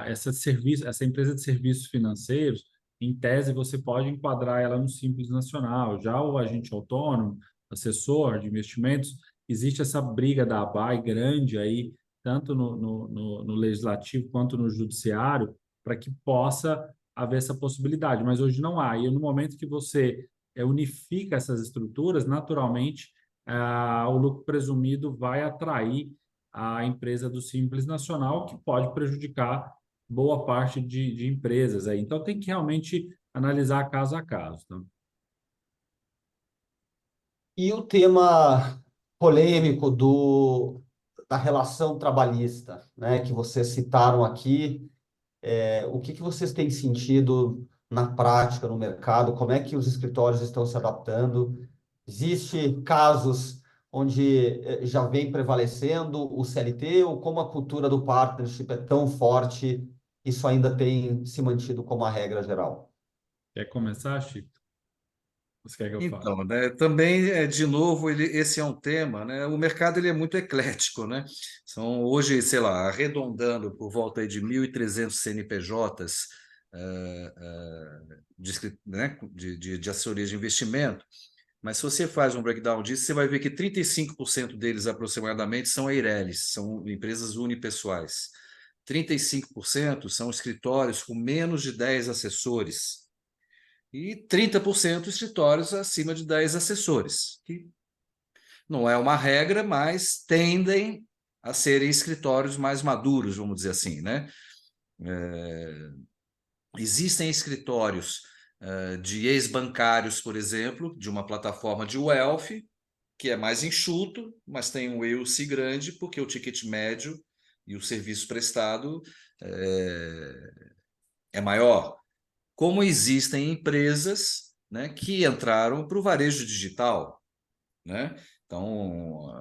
essa empresa de serviços financeiros, em tese, você pode enquadrar ela no Simples Nacional. Já o agente autônomo, assessor de investimentos, existe essa briga da ABAE grande aí, tanto no legislativo quanto no judiciário, para que possa haver essa possibilidade. Mas hoje não há. E no momento que você unifica essas estruturas, naturalmente, o lucro presumido vai atrair a empresa do Simples Nacional, que pode prejudicar boa parte de empresas aí. Então, tem que realmente analisar caso a caso. Tá? E o tema polêmico da relação trabalhista, né, que vocês citaram aqui, o que vocês têm sentido na prática, no mercado? Como é que os escritórios estão se adaptando? Existem casos onde já vem prevalecendo o CLT, ou como a cultura do partnership é tão forte, isso ainda tem se mantido como a regra geral? Quer começar, Chico? Você quer que eu fale? Então, né, também, de novo, esse é um tema, né? O mercado ele é muito eclético, né? São hoje, sei lá, arredondando por volta aí de 1.300 CNPJs de assessoria de investimento, mas se você faz um breakdown disso, você vai ver que 35% deles aproximadamente são EIRELIs, são empresas unipessoais. 35% são escritórios com menos de 10 assessores e 30% escritórios acima de 10 assessores, que não é uma regra, mas tendem a serem escritórios mais maduros, vamos dizer assim, né? Existem escritórios de ex-bancários, por exemplo, de uma plataforma de wealth, que é mais enxuto, mas tem um EUC grande, porque o ticket médio e o serviço prestado é maior. Como existem empresas, né, que entraram para o varejo digital, né? Então,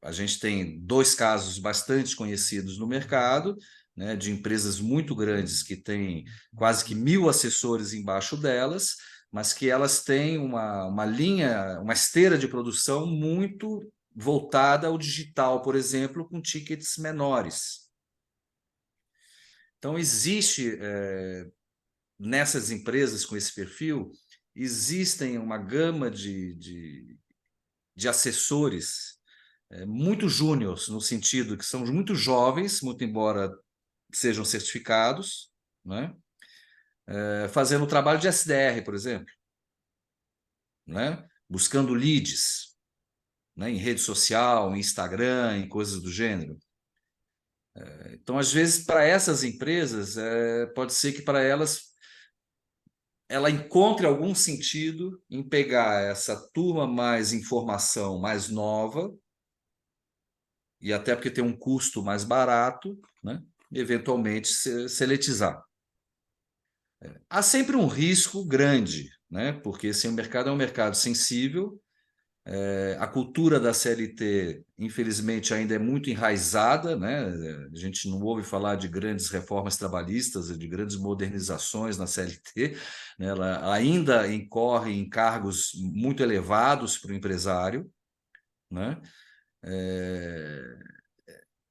a gente tem 2 casos bastante conhecidos no mercado, né, de empresas muito grandes que têm quase que 1.000 assessores embaixo delas, mas que elas têm uma linha, uma esteira de produção muito voltada ao digital, por exemplo, com tickets menores. Então, existe nessas empresas com esse perfil, existem uma gama de assessores muito júniores, no sentido que são muito jovens, muito embora sejam certificados, né? Fazendo o trabalho de SDR, por exemplo, né? Buscando leads, né? Em rede social, em Instagram, em coisas do gênero. Então, às vezes, para essas empresas, pode ser que para elas ela encontre algum sentido em pegar essa turma mais informação, mais nova, e até porque tem um custo mais barato, né? Eventualmente seletizar. Há sempre um risco grande, né? Porque esse mercado é um mercado sensível, a cultura da CLT, infelizmente, ainda é muito enraizada, né? A gente não ouve falar de grandes reformas trabalhistas, de grandes modernizações na CLT, né? Ela ainda incorre em cargos muito elevados para o empresário, né?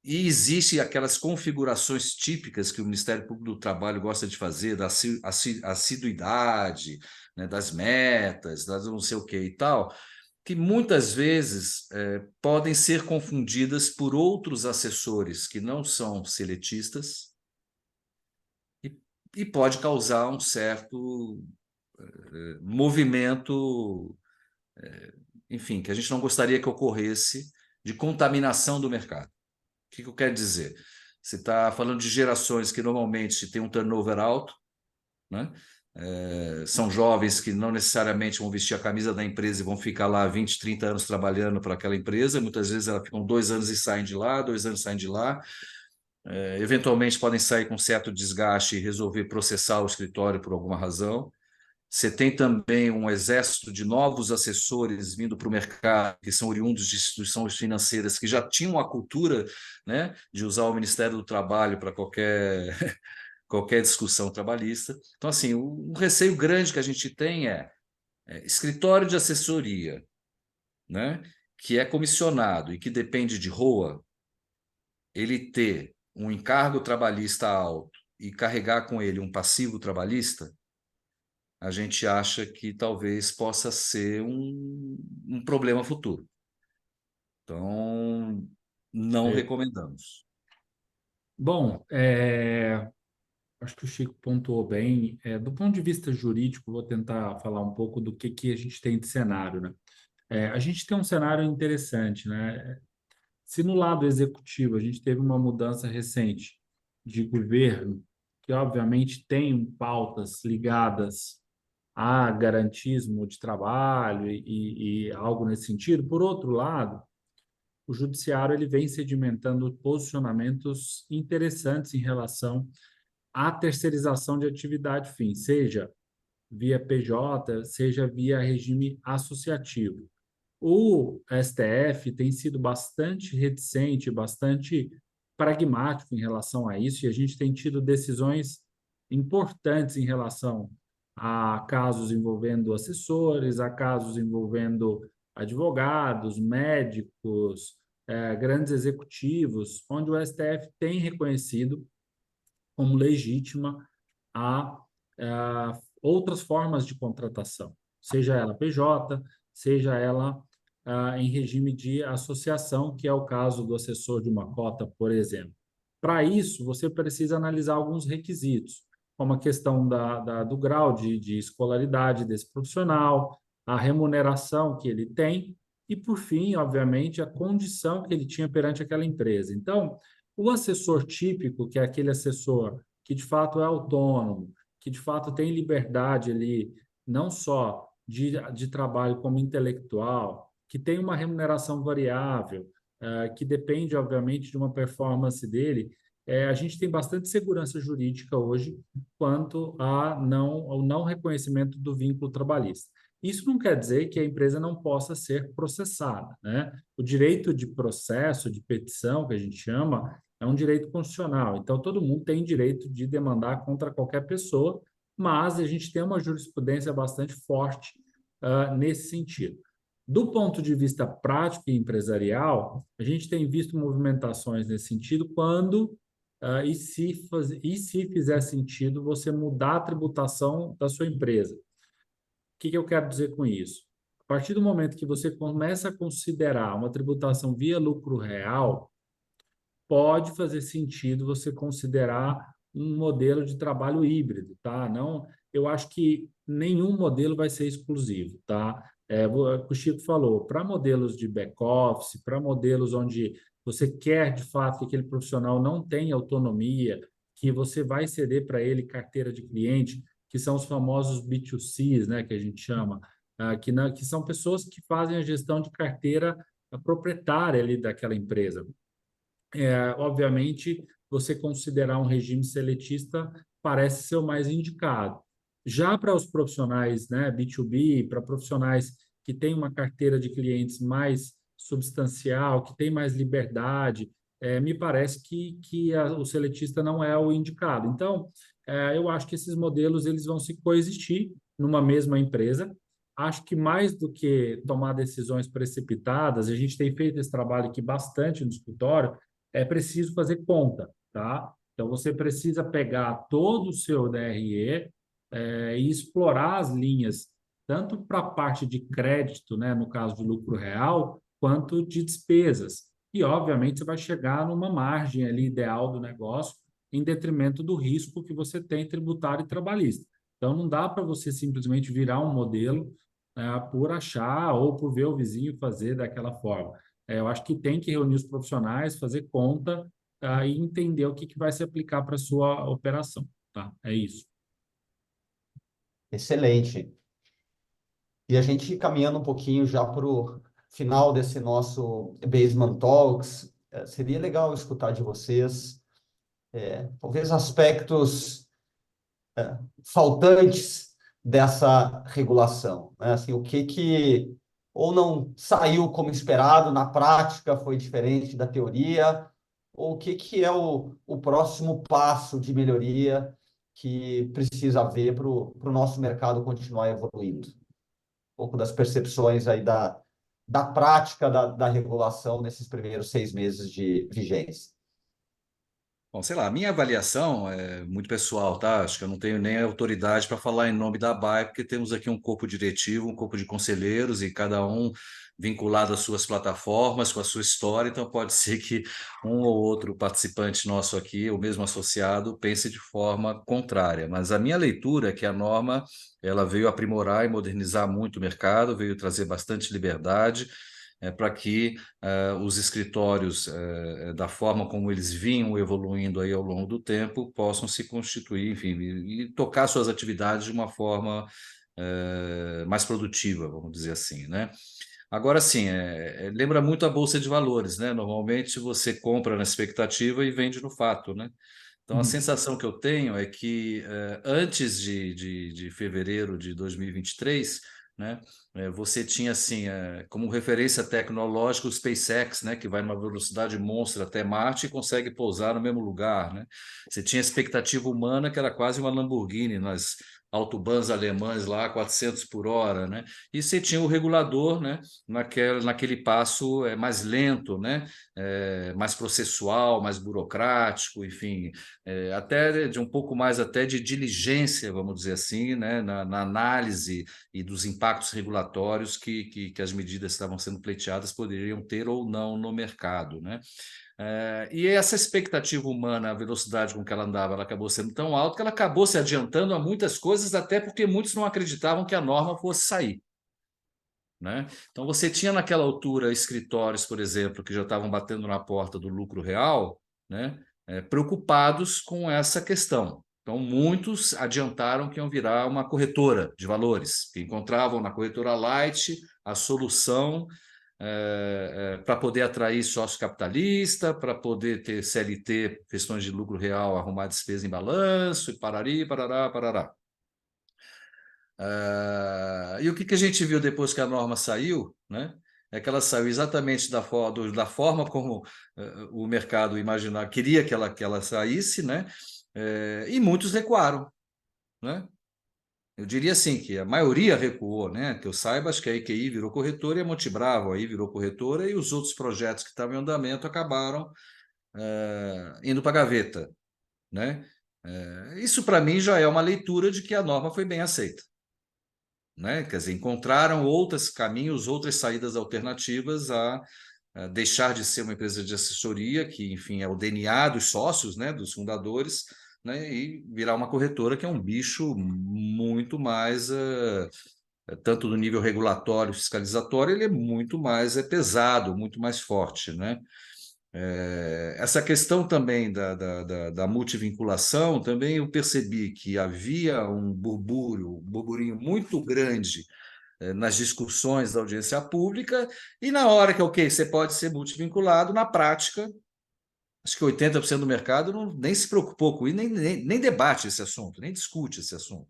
E existem aquelas configurações típicas que o Ministério Público do Trabalho gosta de fazer, da assiduidade, né? Das metas, das não sei o que e tal, que muitas vezes podem ser confundidas por outros assessores que não são seletistas e pode causar um certo movimento, enfim, que a gente não gostaria que ocorresse, de contaminação do mercado. O que eu quero dizer? Você está falando de gerações que normalmente têm um turnover alto, né? São jovens que não necessariamente vão vestir a camisa da empresa e vão ficar lá 20, 30 anos trabalhando para aquela empresa. Muitas vezes elas ficam 2 anos e saem de lá, 2 anos e saem de lá. Eventualmente podem sair com certo desgaste e resolver processar o escritório por alguma razão. Você tem também um exército de novos assessores vindo para o mercado, que são oriundos de instituições financeiras que já tinham a cultura, né, de usar o Ministério do Trabalho para qualquer discussão trabalhista. Então, assim, um receio grande que a gente tem é escritório de assessoria, né, que é comissionado e que depende de ROA, ele ter um encargo trabalhista alto e carregar com ele um passivo trabalhista, a gente acha que talvez possa ser um problema futuro. Então, não recomendamos. Bom, acho que o Chico pontuou bem. Do ponto de vista jurídico, vou tentar falar um pouco do que a gente tem de cenário, né? A gente tem um cenário interessante, né? Se no lado executivo a gente teve uma mudança recente de governo, que obviamente tem pautas ligadas a garantismo de trabalho e algo nesse sentido, por outro lado, o judiciário ele vem sedimentando posicionamentos interessantes em relação à terceirização de atividade fim, seja via PJ, seja via regime associativo. O STF tem sido bastante reticente, bastante pragmático em relação a isso, e a gente tem tido decisões importantes em relação a casos envolvendo assessores, a casos envolvendo advogados, médicos, grandes executivos, onde o STF tem reconhecido como legítima a outras formas de contratação, seja ela PJ, seja ela em regime de associação, que é o caso do assessor de uma cota, por exemplo. Para isso, você precisa analisar alguns requisitos, como a questão do grau de escolaridade desse profissional, a remuneração que ele tem e, por fim, obviamente, a condição que ele tinha perante aquela empresa. Então, o assessor típico, que é aquele assessor que de fato é autônomo, que de fato tem liberdade ali, não só de trabalho como intelectual, que tem uma remuneração variável, que depende, obviamente, de uma performance dele, a gente tem bastante segurança jurídica hoje quanto ao não reconhecimento do vínculo trabalhista. Isso não quer dizer que a empresa não possa ser processada, né? O direito de processo, de petição, que a gente chama, é um direito constitucional. Então, todo mundo tem direito de demandar contra qualquer pessoa, mas a gente tem uma jurisprudência bastante forte nesse sentido. Do ponto de vista prático e empresarial, a gente tem visto movimentações nesse sentido quando e se fizer sentido você mudar a tributação da sua empresa. O que eu quero dizer com isso? A partir do momento que você começa a considerar uma tributação via lucro real, pode fazer sentido você considerar um modelo de trabalho híbrido, tá? Não, eu acho que nenhum modelo vai ser exclusivo, tá? O Chico falou, para modelos de back-office, para modelos onde você quer, de fato, que aquele profissional não tenha autonomia, que você vai ceder para ele carteira de cliente, que são os famosos B2Cs, né, que a gente chama, que são pessoas que fazem a gestão de carteira proprietária ali daquela empresa. Obviamente, você considerar um regime seletista parece ser o mais indicado. Já para os profissionais, né, B2B, para profissionais que têm uma carteira de clientes mais substancial, que tem mais liberdade, me parece que o seletista não é o indicado. Então, eu acho que esses modelos eles vão se coexistir numa mesma empresa. Acho que mais do que tomar decisões precipitadas, a gente tem feito esse trabalho aqui bastante no escritório, é preciso fazer conta, tá? Então, você precisa pegar todo o seu DRE e explorar as linhas, tanto para a parte de crédito, né, no caso de lucro real, quanto de despesas. E, obviamente, você vai chegar numa margem ali ideal do negócio, em detrimento do risco que você tem tributário e trabalhista. Então, não dá para você simplesmente virar um modelo por achar ou por ver o vizinho fazer daquela forma. Eu acho que tem que reunir os profissionais, fazer conta e entender o que, que vai se aplicar para a sua operação. Tá? É isso. Excelente. E a gente caminhando um pouquinho já para o final desse nosso Basement Talks, seria legal escutar de vocês, talvez aspectos faltantes dessa regulação, né? Assim, o que que ou não saiu como esperado, na prática foi diferente da teoria, ou o que que é o próximo passo de melhoria que precisa haver para o nosso mercado continuar evoluindo. Um pouco das percepções aí da prática da regulação nesses primeiros 6 meses de vigência. Bom, sei lá, a minha avaliação é muito pessoal, tá? Acho que eu não tenho nem autoridade para falar em nome da ABAE, porque temos aqui um corpo diretivo, um corpo de conselheiros, e cada um vinculado às suas plataformas, com a sua história, então pode ser que um ou outro participante nosso aqui, ou mesmo associado, pense de forma contrária. Mas a minha leitura é que a norma ela veio aprimorar e modernizar muito o mercado, veio trazer bastante liberdade, para que os escritórios, da forma como eles vinham evoluindo aí ao longo do tempo, possam se constituir, enfim, e tocar suas atividades de uma forma mais produtiva, vamos dizer assim, né? Agora sim, lembra muito a Bolsa de Valores, né? Normalmente você compra na expectativa e vende no fato, né? Então, a Uhum. sensação que eu tenho é que antes de fevereiro de 2023, né, você tinha assim, como referência tecnológica o SpaceX, né, que vai numa velocidade monstra até Marte e consegue pousar no mesmo lugar, né? Você tinha a expectativa humana que era quase uma Lamborghini nas autobahns alemãs lá, 400 por hora, né? E você tinha o regulador, né, naquele passo mais lento, né? Mais processual, mais burocrático, enfim, até de um pouco mais até de diligência, vamos dizer assim, né, na análise e dos impactos regulatórios que as medidas que estavam sendo pleiteadas poderiam ter ou não no mercado, né? E essa expectativa humana, a velocidade com que ela andava, ela acabou sendo tão alta que ela acabou se adiantando a muitas coisas, até porque muitos não acreditavam que a norma fosse sair, né? Então, você tinha naquela altura escritórios, por exemplo, que já estavam batendo na porta do lucro real, né? Preocupados com essa questão. Então, muitos adiantaram que iam virar uma corretora de valores, que encontravam na corretora Light a solução para poder atrair sócio capitalista, para poder ter CLT, questões de lucro real, arrumar despesa em balanço, e parari, parará, parará. E o que a gente viu depois que a norma saiu, né? É que ela saiu exatamente da forma como o mercado imaginava, queria que ela saísse, né? E muitos recuaram, né? Eu diria assim que a maioria recuou, né? Que eu saiba, acho que a EQI virou corretora e a Montebravo aí virou corretora e os outros projetos que estavam em andamento acabaram indo para a gaveta, né? Isso para mim já é uma leitura de que a norma foi bem aceita, né? Quer dizer, encontraram outros caminhos, outras saídas alternativas a deixar de ser uma empresa de assessoria, que, enfim, é o DNA dos sócios, né, dos fundadores, né, e virar uma corretora, que é um bicho muito mais, tanto no nível regulatório, fiscalizatório, ele é muito mais pesado, muito mais forte, né? Essa questão também da multivinculação, também eu percebi que havia um burburinho muito grande nas discussões da audiência pública, e na hora que, ok, você pode ser multivinculado, na prática, acho que 80% do mercado nem se preocupou com isso, nem debate esse assunto, nem discute esse assunto,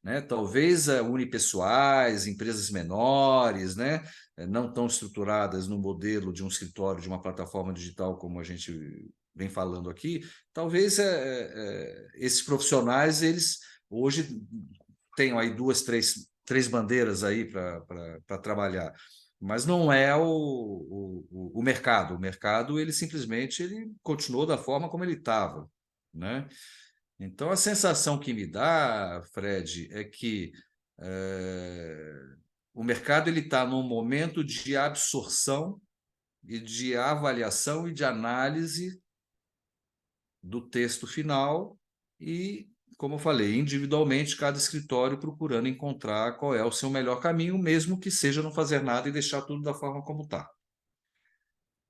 né? Talvez unipessoais, empresas menores, né? Não tão estruturadas no modelo de um escritório, de uma plataforma digital, como a gente vem falando aqui, talvez esses profissionais, eles hoje tenham aí duas, três bandeiras aí para trabalhar, mas não é o mercado. O mercado, ele simplesmente ele continuou da forma como ele estava, né? Então, a sensação que me dá, Fred, é que o mercado ele está num momento de absorção e de avaliação e de análise do texto final e como eu falei, individualmente, cada escritório procurando encontrar qual é o seu melhor caminho, mesmo que seja não fazer nada e deixar tudo da forma como está.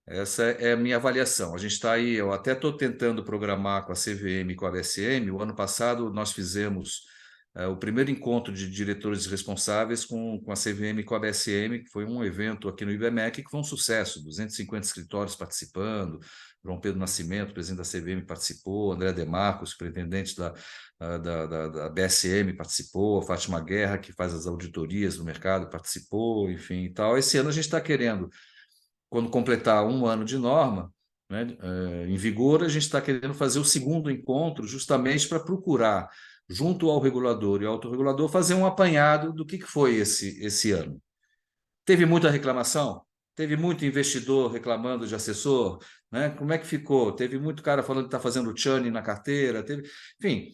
Essa é a minha avaliação. A gente está aí, eu até estou tentando programar com a CVM e com a BSM. O ano passado nós fizemos o primeiro encontro de diretores responsáveis com a CVM e com a BSM, que foi um evento aqui no IBMEC, que foi um sucesso, 250 escritórios participando, João Pedro Nascimento, presidente da CVM, participou, André Demarco, superintendente da BSM, participou, a Fátima Guerra, que faz as auditorias do mercado, participou, enfim, e tal. Esse ano a gente está querendo, quando completar um ano de norma, né, em vigor, a gente está querendo fazer o segundo encontro justamente para procurar, junto ao regulador e ao autorregulador, fazer um apanhado do que foi esse ano. Teve muita reclamação? Teve muito investidor reclamando de assessor? Né? Como é que ficou? Teve muito cara falando que está fazendo churn na carteira? Enfim,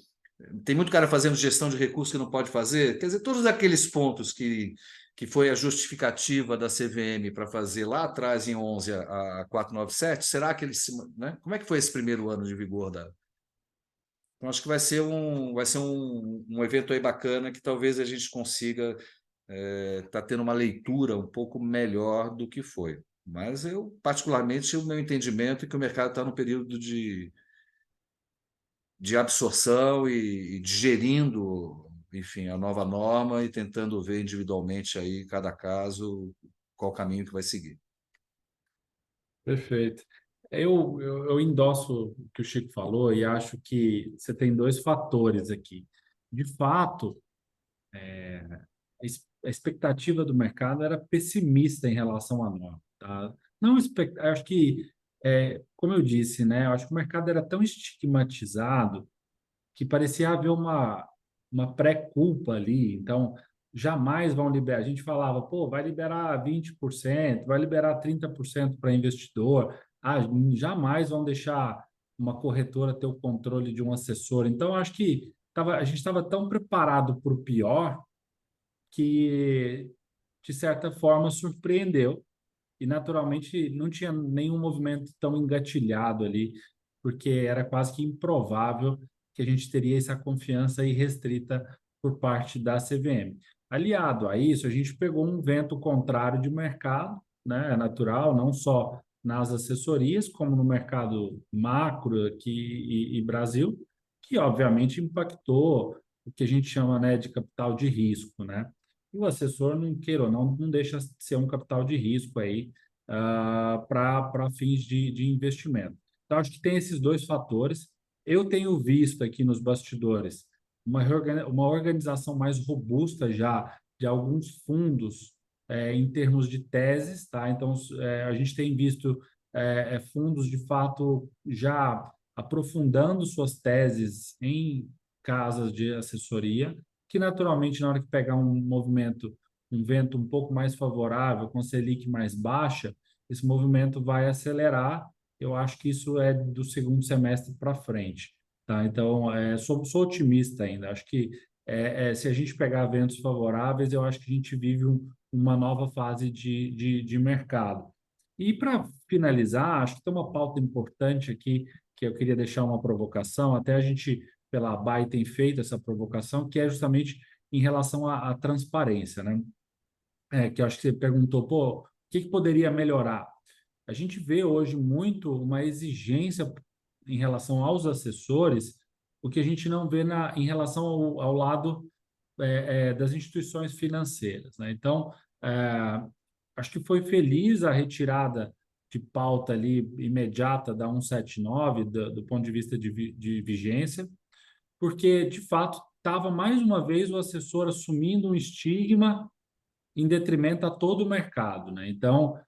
tem muito cara fazendo gestão de recursos que não pode fazer. Quer dizer, todos aqueles pontos que foi a justificativa da CVM para fazer lá atrás, em 11, a 497, será que eles... Né? Como é que foi esse primeiro ano de vigor da... Então, acho que vai ser um evento aí bacana que talvez a gente consiga está tendo uma leitura um pouco melhor do que foi. Mas eu, particularmente, o meu entendimento é que o mercado está num período de absorção e digerindo, enfim, a nova norma e tentando ver individualmente aí, cada caso, qual caminho que vai seguir. Perfeito. Eu endosso o que o Chico falou e acho que você tem dois fatores aqui. De fato, a expectativa do mercado era pessimista em relação à norma, tá? Não acho que, como eu disse, né? Eu acho que o mercado era tão estigmatizado que parecia haver uma pré-culpa ali. Então, jamais vão liberar. A gente falava, pô, vai liberar 20%, vai liberar 30% para investidor. Ah, jamais vão deixar uma corretora ter o controle de um assessor. Então, acho que a gente estava tão preparado para o pior que, de certa forma, surpreendeu. E, naturalmente, não tinha nenhum movimento tão engatilhado ali, porque era quase que improvável que a gente teria essa confiança irrestrita por parte da CVM. Aliado a isso, a gente pegou um vento contrário de mercado, né? É natural, não só nas assessorias, como no mercado macro aqui e Brasil, que obviamente impactou o que a gente chama, né, de capital de risco, né? E o assessor, não queira ou não deixa de ser um capital de risco aí para fins de investimento. Então, acho que tem esses dois fatores. Eu tenho visto aqui nos bastidores uma organização mais robusta já de alguns fundos em termos de teses, tá? Então, a gente tem visto fundos, de fato, já aprofundando suas teses em casas de assessoria, que naturalmente, na hora que pegar um vento um pouco mais favorável, com Selic mais baixa, esse movimento vai acelerar. Eu acho que isso é do segundo semestre para frente, tá? Então, sou otimista ainda. Acho que se a gente pegar ventos favoráveis, eu acho que a gente vive uma nova fase de mercado. E para finalizar, acho que tem uma pauta importante aqui que eu queria deixar uma provocação. Até a gente, pela ABAI, tem feito essa provocação, que é justamente em relação à transparência, né? Que eu acho que você perguntou, pô, o que poderia melhorar? A gente vê hoje muito uma exigência em relação aos assessores, o que a gente não vê em relação ao lado das instituições financeiras, né? Então, acho que foi feliz a retirada de pauta ali imediata da 179, do ponto de vista de vigência, porque, de fato, estava mais uma vez o assessor assumindo um estigma em detrimento a todo o mercado, né? Então,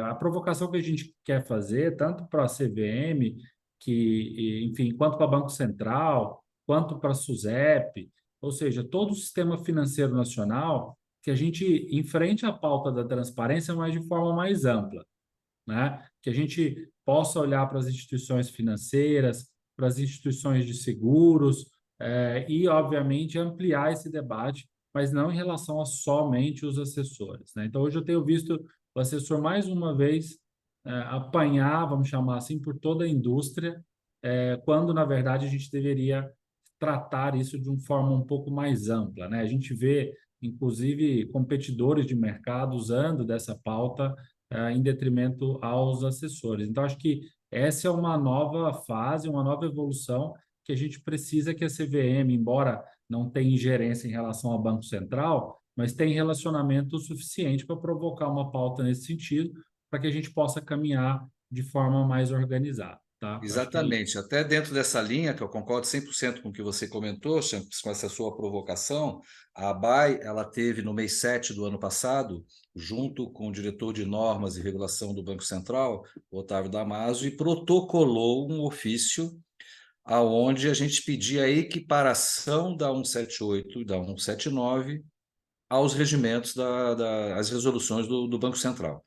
a provocação que a gente quer fazer, tanto para a CVM, enfim, quanto para o Banco Central, quanto para a SUSEP, ou seja, todo o sistema financeiro nacional, que a gente enfrente a pauta da transparência, mas de forma mais ampla, né? Que a gente possa olhar para as instituições financeiras, para as instituições de seguros, e, obviamente, ampliar esse debate, mas não em relação a somente os assessores, né? Então, hoje eu tenho visto o assessor, mais uma vez, apanhar, vamos chamar assim, por toda a indústria, quando, na verdade, a gente deveria tratar isso de uma forma um pouco mais ampla, né? A gente vê, inclusive, competidores de mercado usando dessa pauta em detrimento aos assessores. Então, acho que essa é uma nova fase, uma nova evolução que a gente precisa que a CVM, embora não tenha ingerência em relação ao Banco Central, mas tem relacionamento suficiente para provocar uma pauta nesse sentido, para que a gente possa caminhar de forma mais organizada, tá? Eu acho que Exatamente. Até dentro dessa linha, que eu concordo 100% com o que você comentou, Champs, com essa sua provocação, a ABAI, ela teve no mês 7 do ano passado, junto com o diretor de normas e regulação do Banco Central, Otávio Damasio, e protocolou um ofício aonde a gente pedia a equiparação da 178 e da 179 aos regimentos às resoluções do Banco Central.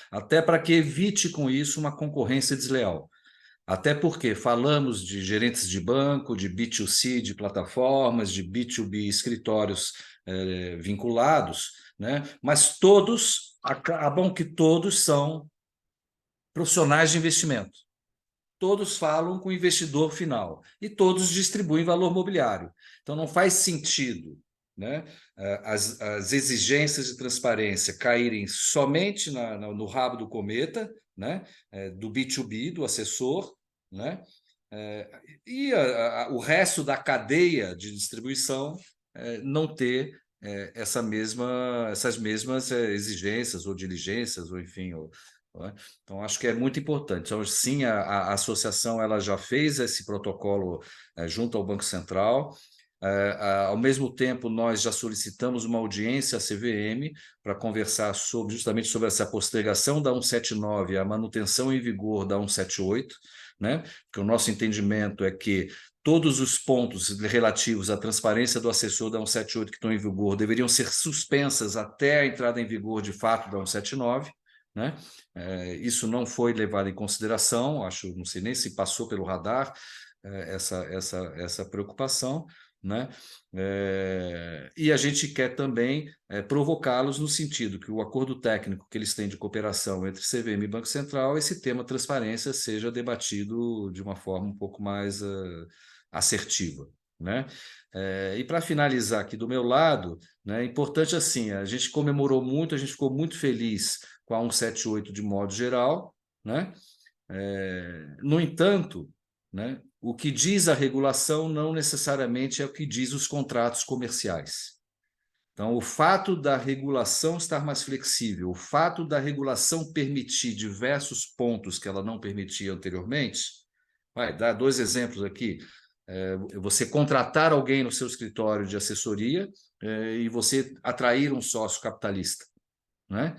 Até para que evite com isso uma concorrência desleal. Até porque falamos de gerentes de banco, de B2C, de plataformas, de B2B escritórios vinculados, né? Mas todos, acabam que todos são profissionais de investimento. Todos falam com o investidor final e todos distribuem valor mobiliário. Então, não faz sentido, né, as exigências de transparência caírem somente no rabo do cometa, né, do B2B, do assessor, né, e o resto da cadeia de distribuição não ter essas mesmas exigências ou diligências, ou enfim, né? Então, acho que é muito importante. Então, sim, a associação ela já fez esse protocolo junto ao Banco Central. Ao mesmo tempo, nós já solicitamos uma audiência à CVM para conversar justamente sobre essa postergação da 179 e a manutenção em vigor da 178, né? Porque o nosso entendimento é que todos os pontos relativos à transparência do assessor da 178 que estão em vigor deveriam ser suspensas até a entrada em vigor de fato da 179, né? Isso não foi levado em consideração, acho, não sei nem se passou pelo radar essa preocupação, né? E a gente quer também provocá-los no sentido que o acordo técnico que eles têm de cooperação entre CVM e Banco Central, esse tema transparência seja debatido de uma forma um pouco mais assertiva, né? E para finalizar aqui do meu lado, né, é importante assim, a gente comemorou muito, a gente ficou muito feliz com a 178 de modo geral, né? No entanto, né, o que diz a regulação não necessariamente é o que diz os contratos comerciais. Então, o fato da regulação estar mais flexível, o fato da regulação permitir diversos pontos que ela não permitia anteriormente, vai dar 2 exemplos aqui. Você contratar alguém no seu escritório de assessoria e você atrair um sócio capitalista, né?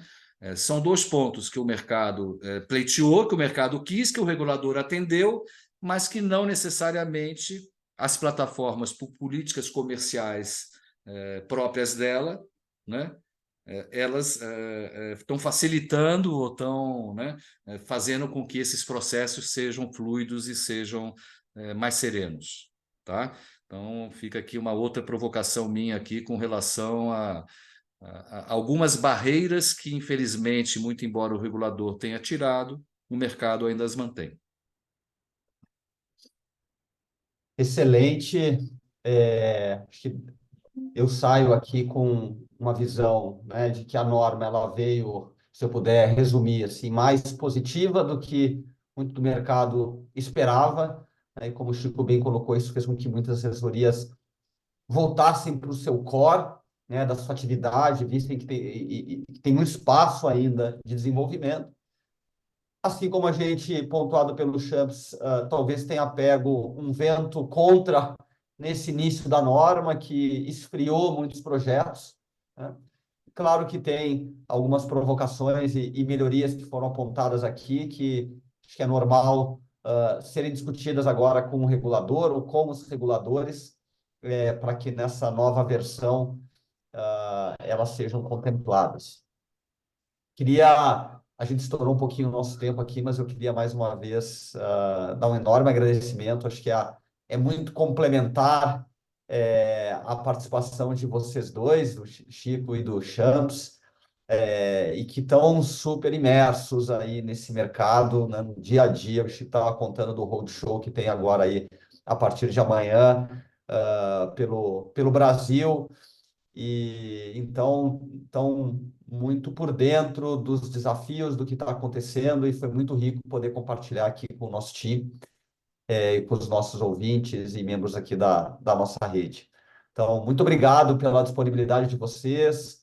São 2 pontos que o mercado pleiteou, que o mercado quis, que o regulador atendeu, mas que não necessariamente as plataformas, por políticas comerciais próprias dela, né, elas estão facilitando ou estão, né, fazendo com que esses processos sejam fluidos e sejam mais serenos, tá? Então, fica aqui uma outra provocação minha aqui com relação a algumas barreiras que, infelizmente, muito embora o regulador tenha tirado, o mercado ainda as mantém. Excelente. Acho que eu saio aqui com uma visão, né, de que a norma ela veio, se eu puder resumir assim, mais positiva do que muito do mercado esperava, né, e como o Chico bem colocou, isso fez com que muitas assessorias voltassem para o seu core, né, da sua atividade, vistem que que tem muito espaço ainda de desenvolvimento. Assim como a gente, pontuado pelo Champs, talvez tenha pego um vento contra nesse início da norma, que esfriou muitos projetos, né? Claro que tem algumas provocações e melhorias que foram apontadas aqui, que acho que é normal serem discutidas agora com o regulador ou com os reguladores, para que nessa nova versão elas sejam contempladas. A gente estourou um pouquinho o nosso tempo aqui, mas eu queria mais uma vez dar um enorme agradecimento. Acho que é muito complementar a participação de vocês dois, do Chico e do Champs, e que estão super imersos aí nesse mercado, né, no dia a dia. O Chico estava contando do roadshow que tem agora aí a partir de amanhã. pelo Brasil, e então estão muito por dentro dos desafios do que está acontecendo, e foi muito rico poder compartilhar aqui com o nosso time, e com os nossos ouvintes e membros aqui da nossa rede. Então, muito obrigado pela disponibilidade de vocês,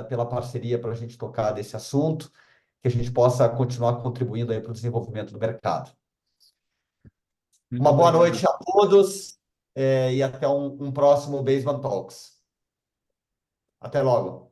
pela parceria para a gente tocar desse assunto, que a gente possa continuar contribuindo aí para o desenvolvimento do mercado. Muito Uma boa obrigado. noite a todos, e até um próximo Basement Talks. Até logo.